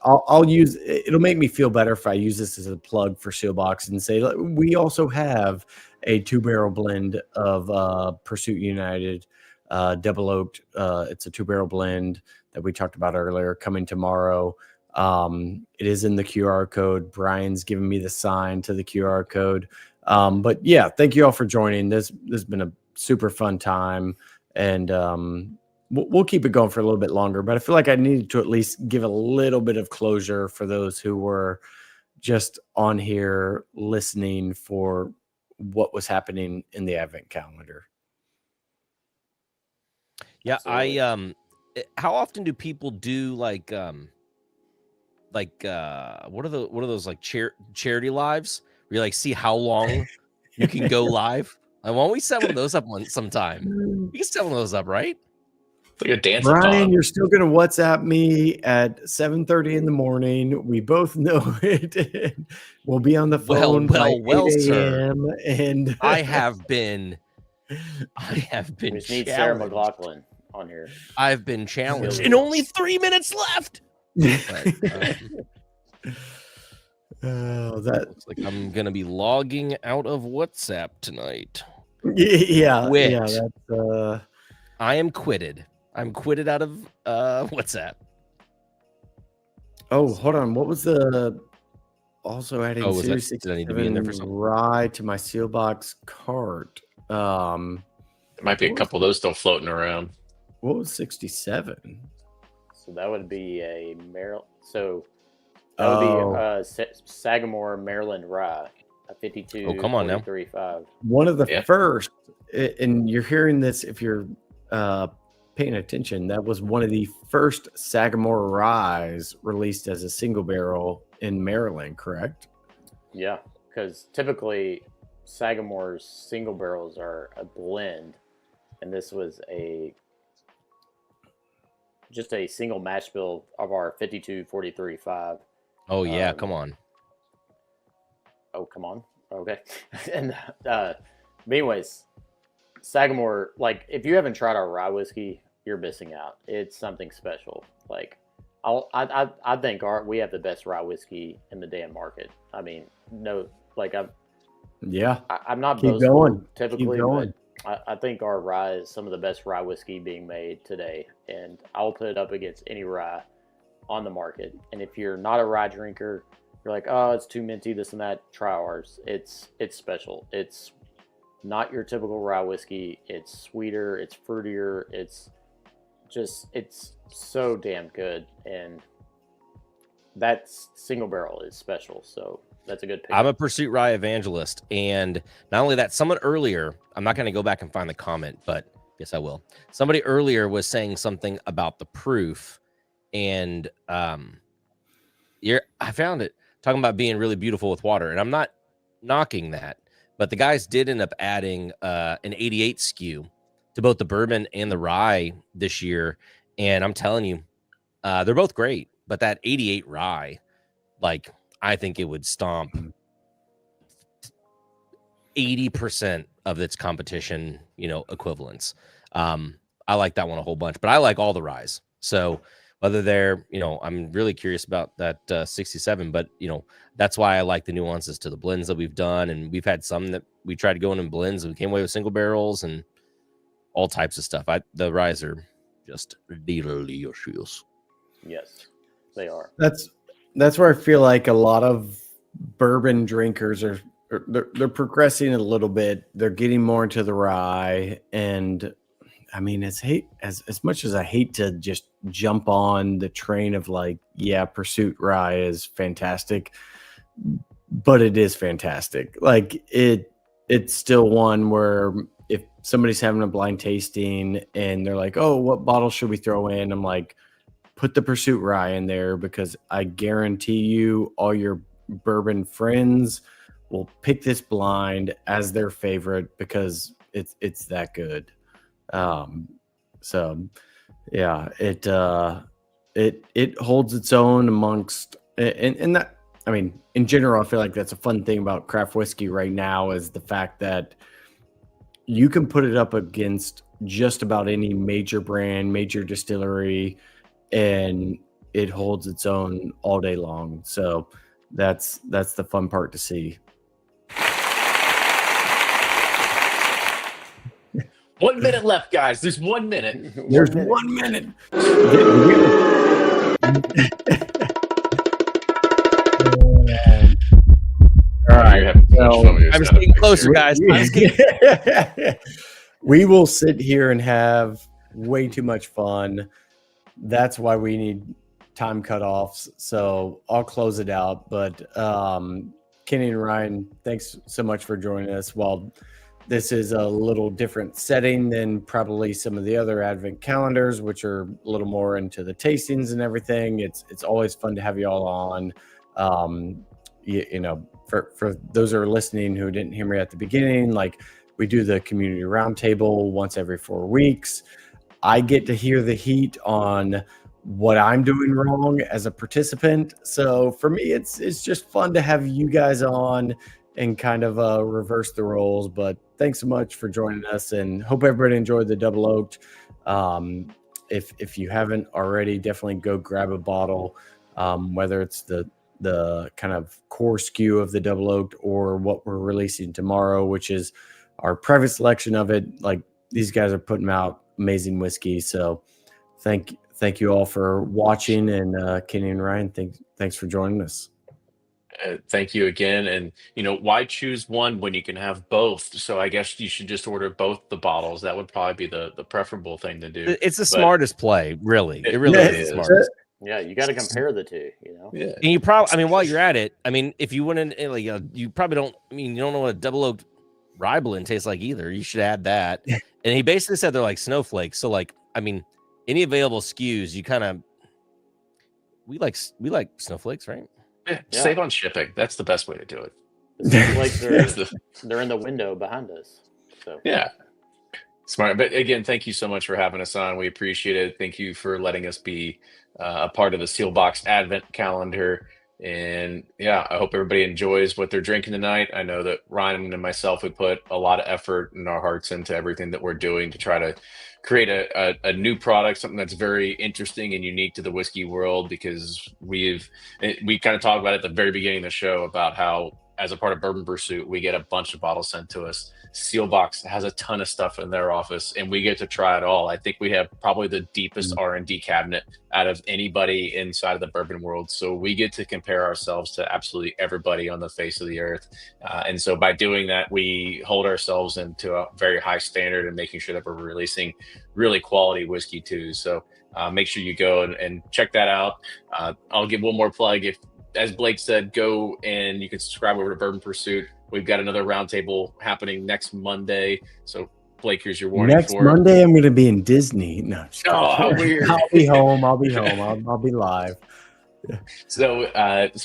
I'll use, it'll make me feel better if I use this as a plug for Seelbach and say, we also have a 2-barrel blend of Pursuit United double oaked. It's a 2-barrel blend that we talked about earlier, coming tomorrow. It is in the QR code. Brian's giving me the sign to the QR code. But yeah, thank you all for joining. This has been a super fun time, and we'll keep it going for a little bit longer, but I feel like I needed to at least give a little bit of closure for those who were just on here listening for what was happening in the Advent calendar. Yeah, absolutely. How often do people do what are those like charity lives where you like see how long you can go live? Why don't we set one of those up sometime? We can set one of those up, right? It's like a dance Brian, you're still gonna WhatsApp me at 7:30 in the morning. We both know it. We'll be on the phone by 8 sir. a.m. And I have been We just need Sarah challenged. McLaughlin on here. I've been challenged, Really? and only 3 minutes left. But, oh, that looks like I'm gonna be logging out of WhatsApp tonight. yeah, Quit. yeah. That's I am quitted. I'm quitted out of WhatsApp. Oh, hold on. What was the also adding Oh, was that- Series did I need to be in there for 67 something? rye to my Seelbach cart? There might be a couple of those still floating around. What was 67? So that would be a Maryland. So that would be Sagamore Maryland rye, a 52. Oh, come on now. 43.5. One of the Yeah. first, and you're hearing this if you're paying attention, that was one of the first Sagamore ryes released as a single barrel in Maryland, correct? Yeah, because typically Sagamore's single barrels are a blend, and this was just a single mash bill of our 52 43.5. Oh yeah, come on. Oh, come on. Okay. And anyways, Sagamore, like, if you haven't tried our rye whiskey, you're missing out. It's something special. Like, I think we have the best rye whiskey in the damn market. I mean, no, like, I'm not Keep boastful going. typically, Keep going. but I think our rye is some of the best rye whiskey being made today, and I'll put it up against any rye on the market. And if you're not a rye drinker, you're like, oh, it's too minty, this and that, try ours. It's special. It's not your typical rye whiskey. It's sweeter, it's fruitier, it's so damn good. And that single barrel is special. So that's a good pick. I'm a Pursuit Rye evangelist, and not only that, someone earlier, I'm not going to go back and find the comment, but yes, I will. Somebody earlier was saying something about the proof, and I found it talking about being really beautiful with water, and I'm not knocking that, but the guys did end up adding an 88 SKU to both the bourbon and the rye this year, and I'm telling you, they're both great, but that 88 rye, like, I think it would stomp 80% of its competition, equivalents. I like that one a whole bunch, but I like all the ryes. So whether they're, I'm really curious about that 67, but that's why I like the nuances to the blends that we've done. And we've had some that we tried to go in blends and we came away with single barrels and all types of stuff. The ryes are just delicious. Yes, they are. That's where I feel like a lot of bourbon drinkers they're progressing a little bit. They're getting more into the rye, and I mean, as much as I hate to just jump on the train of like, yeah, Pursuit Rye is fantastic, but it is fantastic. Like it's still one where if somebody's having a blind tasting and they're like, oh, what bottle should we throw in? I'm like, put the Pursuit Rye in there, because I guarantee you all your bourbon friends will pick this blind as their favorite because it's that good. So yeah, it holds its own amongst, and that, I mean, in general, I feel like that's a fun thing about craft whiskey right now, is the fact that you can put it up against just about any major brand, major distillery, and it holds its own all day long. So that's the fun part to see. 1 minute left, guys. There's 1 minute. There's 1 minute. All right. I'm just getting closer, guys. We will sit here and have way too much fun. That's why we need time cutoffs. So I'll close it out. But Kenny and Ryan, thanks so much for joining us. While this is a little different setting than probably some of the other Advent calendars, which are a little more into the tastings and everything, it's always fun to have you all on. For those who are listening who didn't hear me at the beginning, like, We do the community roundtable once every 4 weeks. I get to hear the heat on what I'm doing wrong as a participant. So for me, it's just fun to have you guys on and kind of reverse the roles. But thanks so much for joining us, and hope everybody enjoyed the Double Oaked. If you haven't already, definitely go grab a bottle, whether it's the kind of core SKU of the Double Oaked or what we're releasing tomorrow, which is our private selection of it. Like, these guys are putting out amazing whiskey. So thank you all for watching, and Kenny and Ryan, thanks for joining us. Thank you again. And why choose one when you can have both? So I guess you should just order both the bottles. That would probably be the preferable thing to do. It's the But smartest play, really. It really Yeah, is the smartest. Yeah, you got to compare the two. yeah, And you probably, I mean, while you're at it, I mean, if you wouldn't, like, you probably don't. I mean, you don't know what a double oaked rye blend tastes like either. You should add that. And he basically said they're like snowflakes. So, like, I mean, any available SKUs, you kind of we like snowflakes, right? yeah, save on shipping. That's the best way to do it. The snowflakes That's they're in the window behind us. So Yeah. Smart. But again, thank you so much for having us on. We appreciate it. Thank you for letting us be a part of the Seelbach Advent calendar. And yeah, I hope everybody enjoys what they're drinking tonight. I know that Ryan and myself, we put a lot of effort and our hearts into everything that we're doing to try to create a new product, something that's very interesting and unique to the whiskey world, because we kind of talked about it at the very beginning of the show about how, as a part of Bourbon Pursuit, we get a bunch of bottles sent to us. Seelbach has a ton of stuff in their office, and we get to try it all. I think we have probably the deepest R&D cabinet out of anybody inside of the bourbon world. So we get to compare ourselves to absolutely everybody on the face of the earth. And so by doing that, we hold ourselves into a very high standard and making sure that we're releasing really quality whiskey too. So make sure you go and check that out. I'll give one more plug. If, as Blake said, go and you can subscribe over to Bourbon Pursuit. We've got another roundtable happening next Monday. So, Blake, here's your warning. Next Monday, I'm going to be in Disney. No, weird. I'll be home. I'll be live. So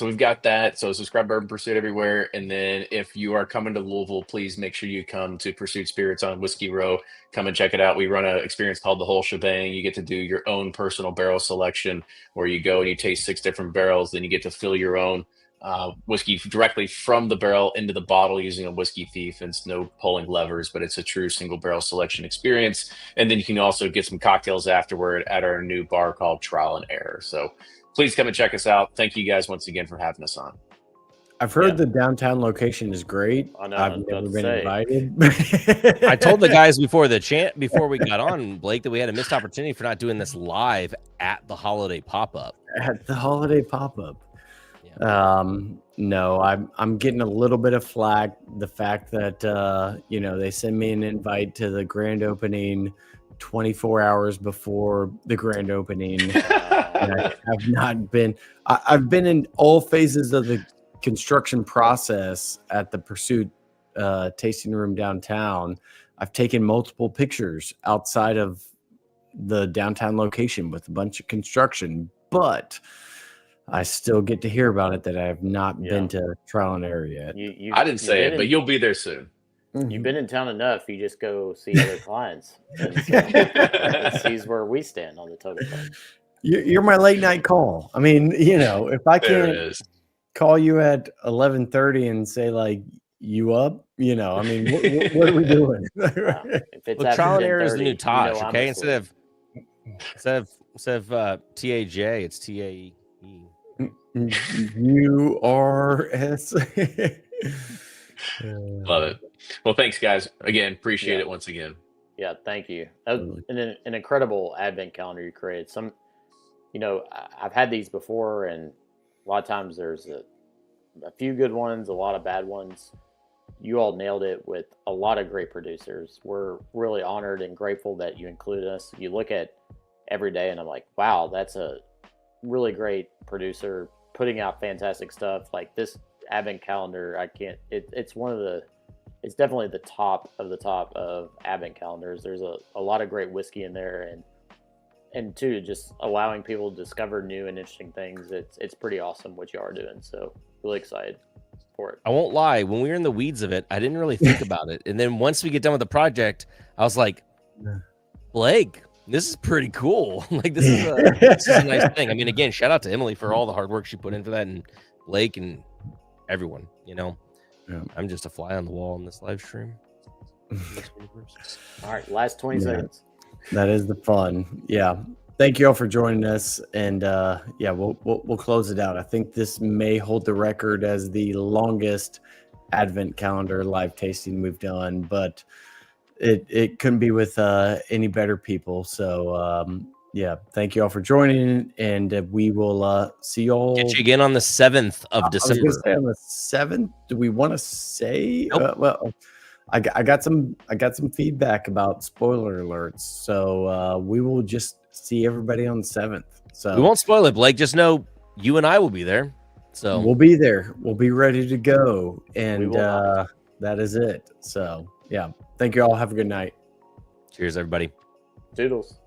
we've got that. So subscribe to Bourbon Pursuit everywhere. And then if you are coming to Louisville, please make sure you come to Pursuit Spirits on Whiskey Row. Come and check it out. We run an experience called the Whole Shebang. You get to do your own personal barrel selection, where you go and you taste 6 different barrels. Then you get to fill your own whiskey directly from the barrel into the bottle using a whiskey thief. And it's no pulling levers, but it's a true single barrel selection experience. And then you can also get some cocktails afterward at our new bar called Trial and Error. So please come and check us out. Thank you guys once again for having us on. I've heard the downtown location is great. I know, I've never been invited. I told the guys before we got on, Blake, that we had a missed opportunity for not doing this live at the holiday pop-up. At the holiday pop-up. Yeah. No, I'm getting a little bit of flack. The fact that they send me an invite to the grand opening 24 hours before the grand opening. I have not been. I've been in all phases of the construction process at the Pursuit tasting room downtown. I've taken multiple pictures outside of the downtown location with a bunch of construction, but I still get to hear about it that I have not been to Trial and Error yet. I didn't say it, but you'll be there soon. You've been in town enough. You just go see other clients and sees where we stand on the total thing. You're my late night call. I mean, if I can't call you at 11:30 and say, like, you up, I mean, what are we doing? If it's Trial and Error is 10:30, the new Taj, I'm okay? asleep. Instead of TAJ, it's TAE. URS. Love it. Well, thanks, guys. Again, appreciate it once again. Yeah, thank you. That was an incredible advent calendar you created. I've had these before, and a lot of times there's a few good ones, a lot of bad ones. You all nailed it with a lot of great producers. We're really honored and grateful that you included us. You look at every day, and I'm like, wow, that's a really great producer putting out fantastic stuff. Like this advent calendar, it's definitely the top of the top of advent calendars. There's a lot of great whiskey in there, and two, just allowing people to discover new and interesting things. It's pretty awesome what you are doing. So really excited. report. I won't lie. When we were in the weeds of it, I didn't really think about it. And then once we get done with the project, I was like, Blake, this is pretty cool. Like this is a nice thing. I mean, again, shout out to Emily for all the hard work she put in for that, and Blake and everyone. You know, I'm just a fly on the wall in this live stream. All right, last 20 seconds. That is the fun. Yeah. Thank you all for joining us, and we'll close it out. I think this may hold the record as the longest Advent calendar live tasting we've done, but it couldn't be with any better people. So thank you all for joining, and we will see you all. Get you again on the 7th of December. I was gonna say on the 7th. Do we want to say? Nope. I got some feedback about spoiler alerts, so we will just see everybody on the 7th. So we won't spoil it, Blake. Just know you and I will be there. So we'll be there. We'll be ready to go, and that is it. So yeah, thank you all. Have a good night. Cheers, everybody. Doodles.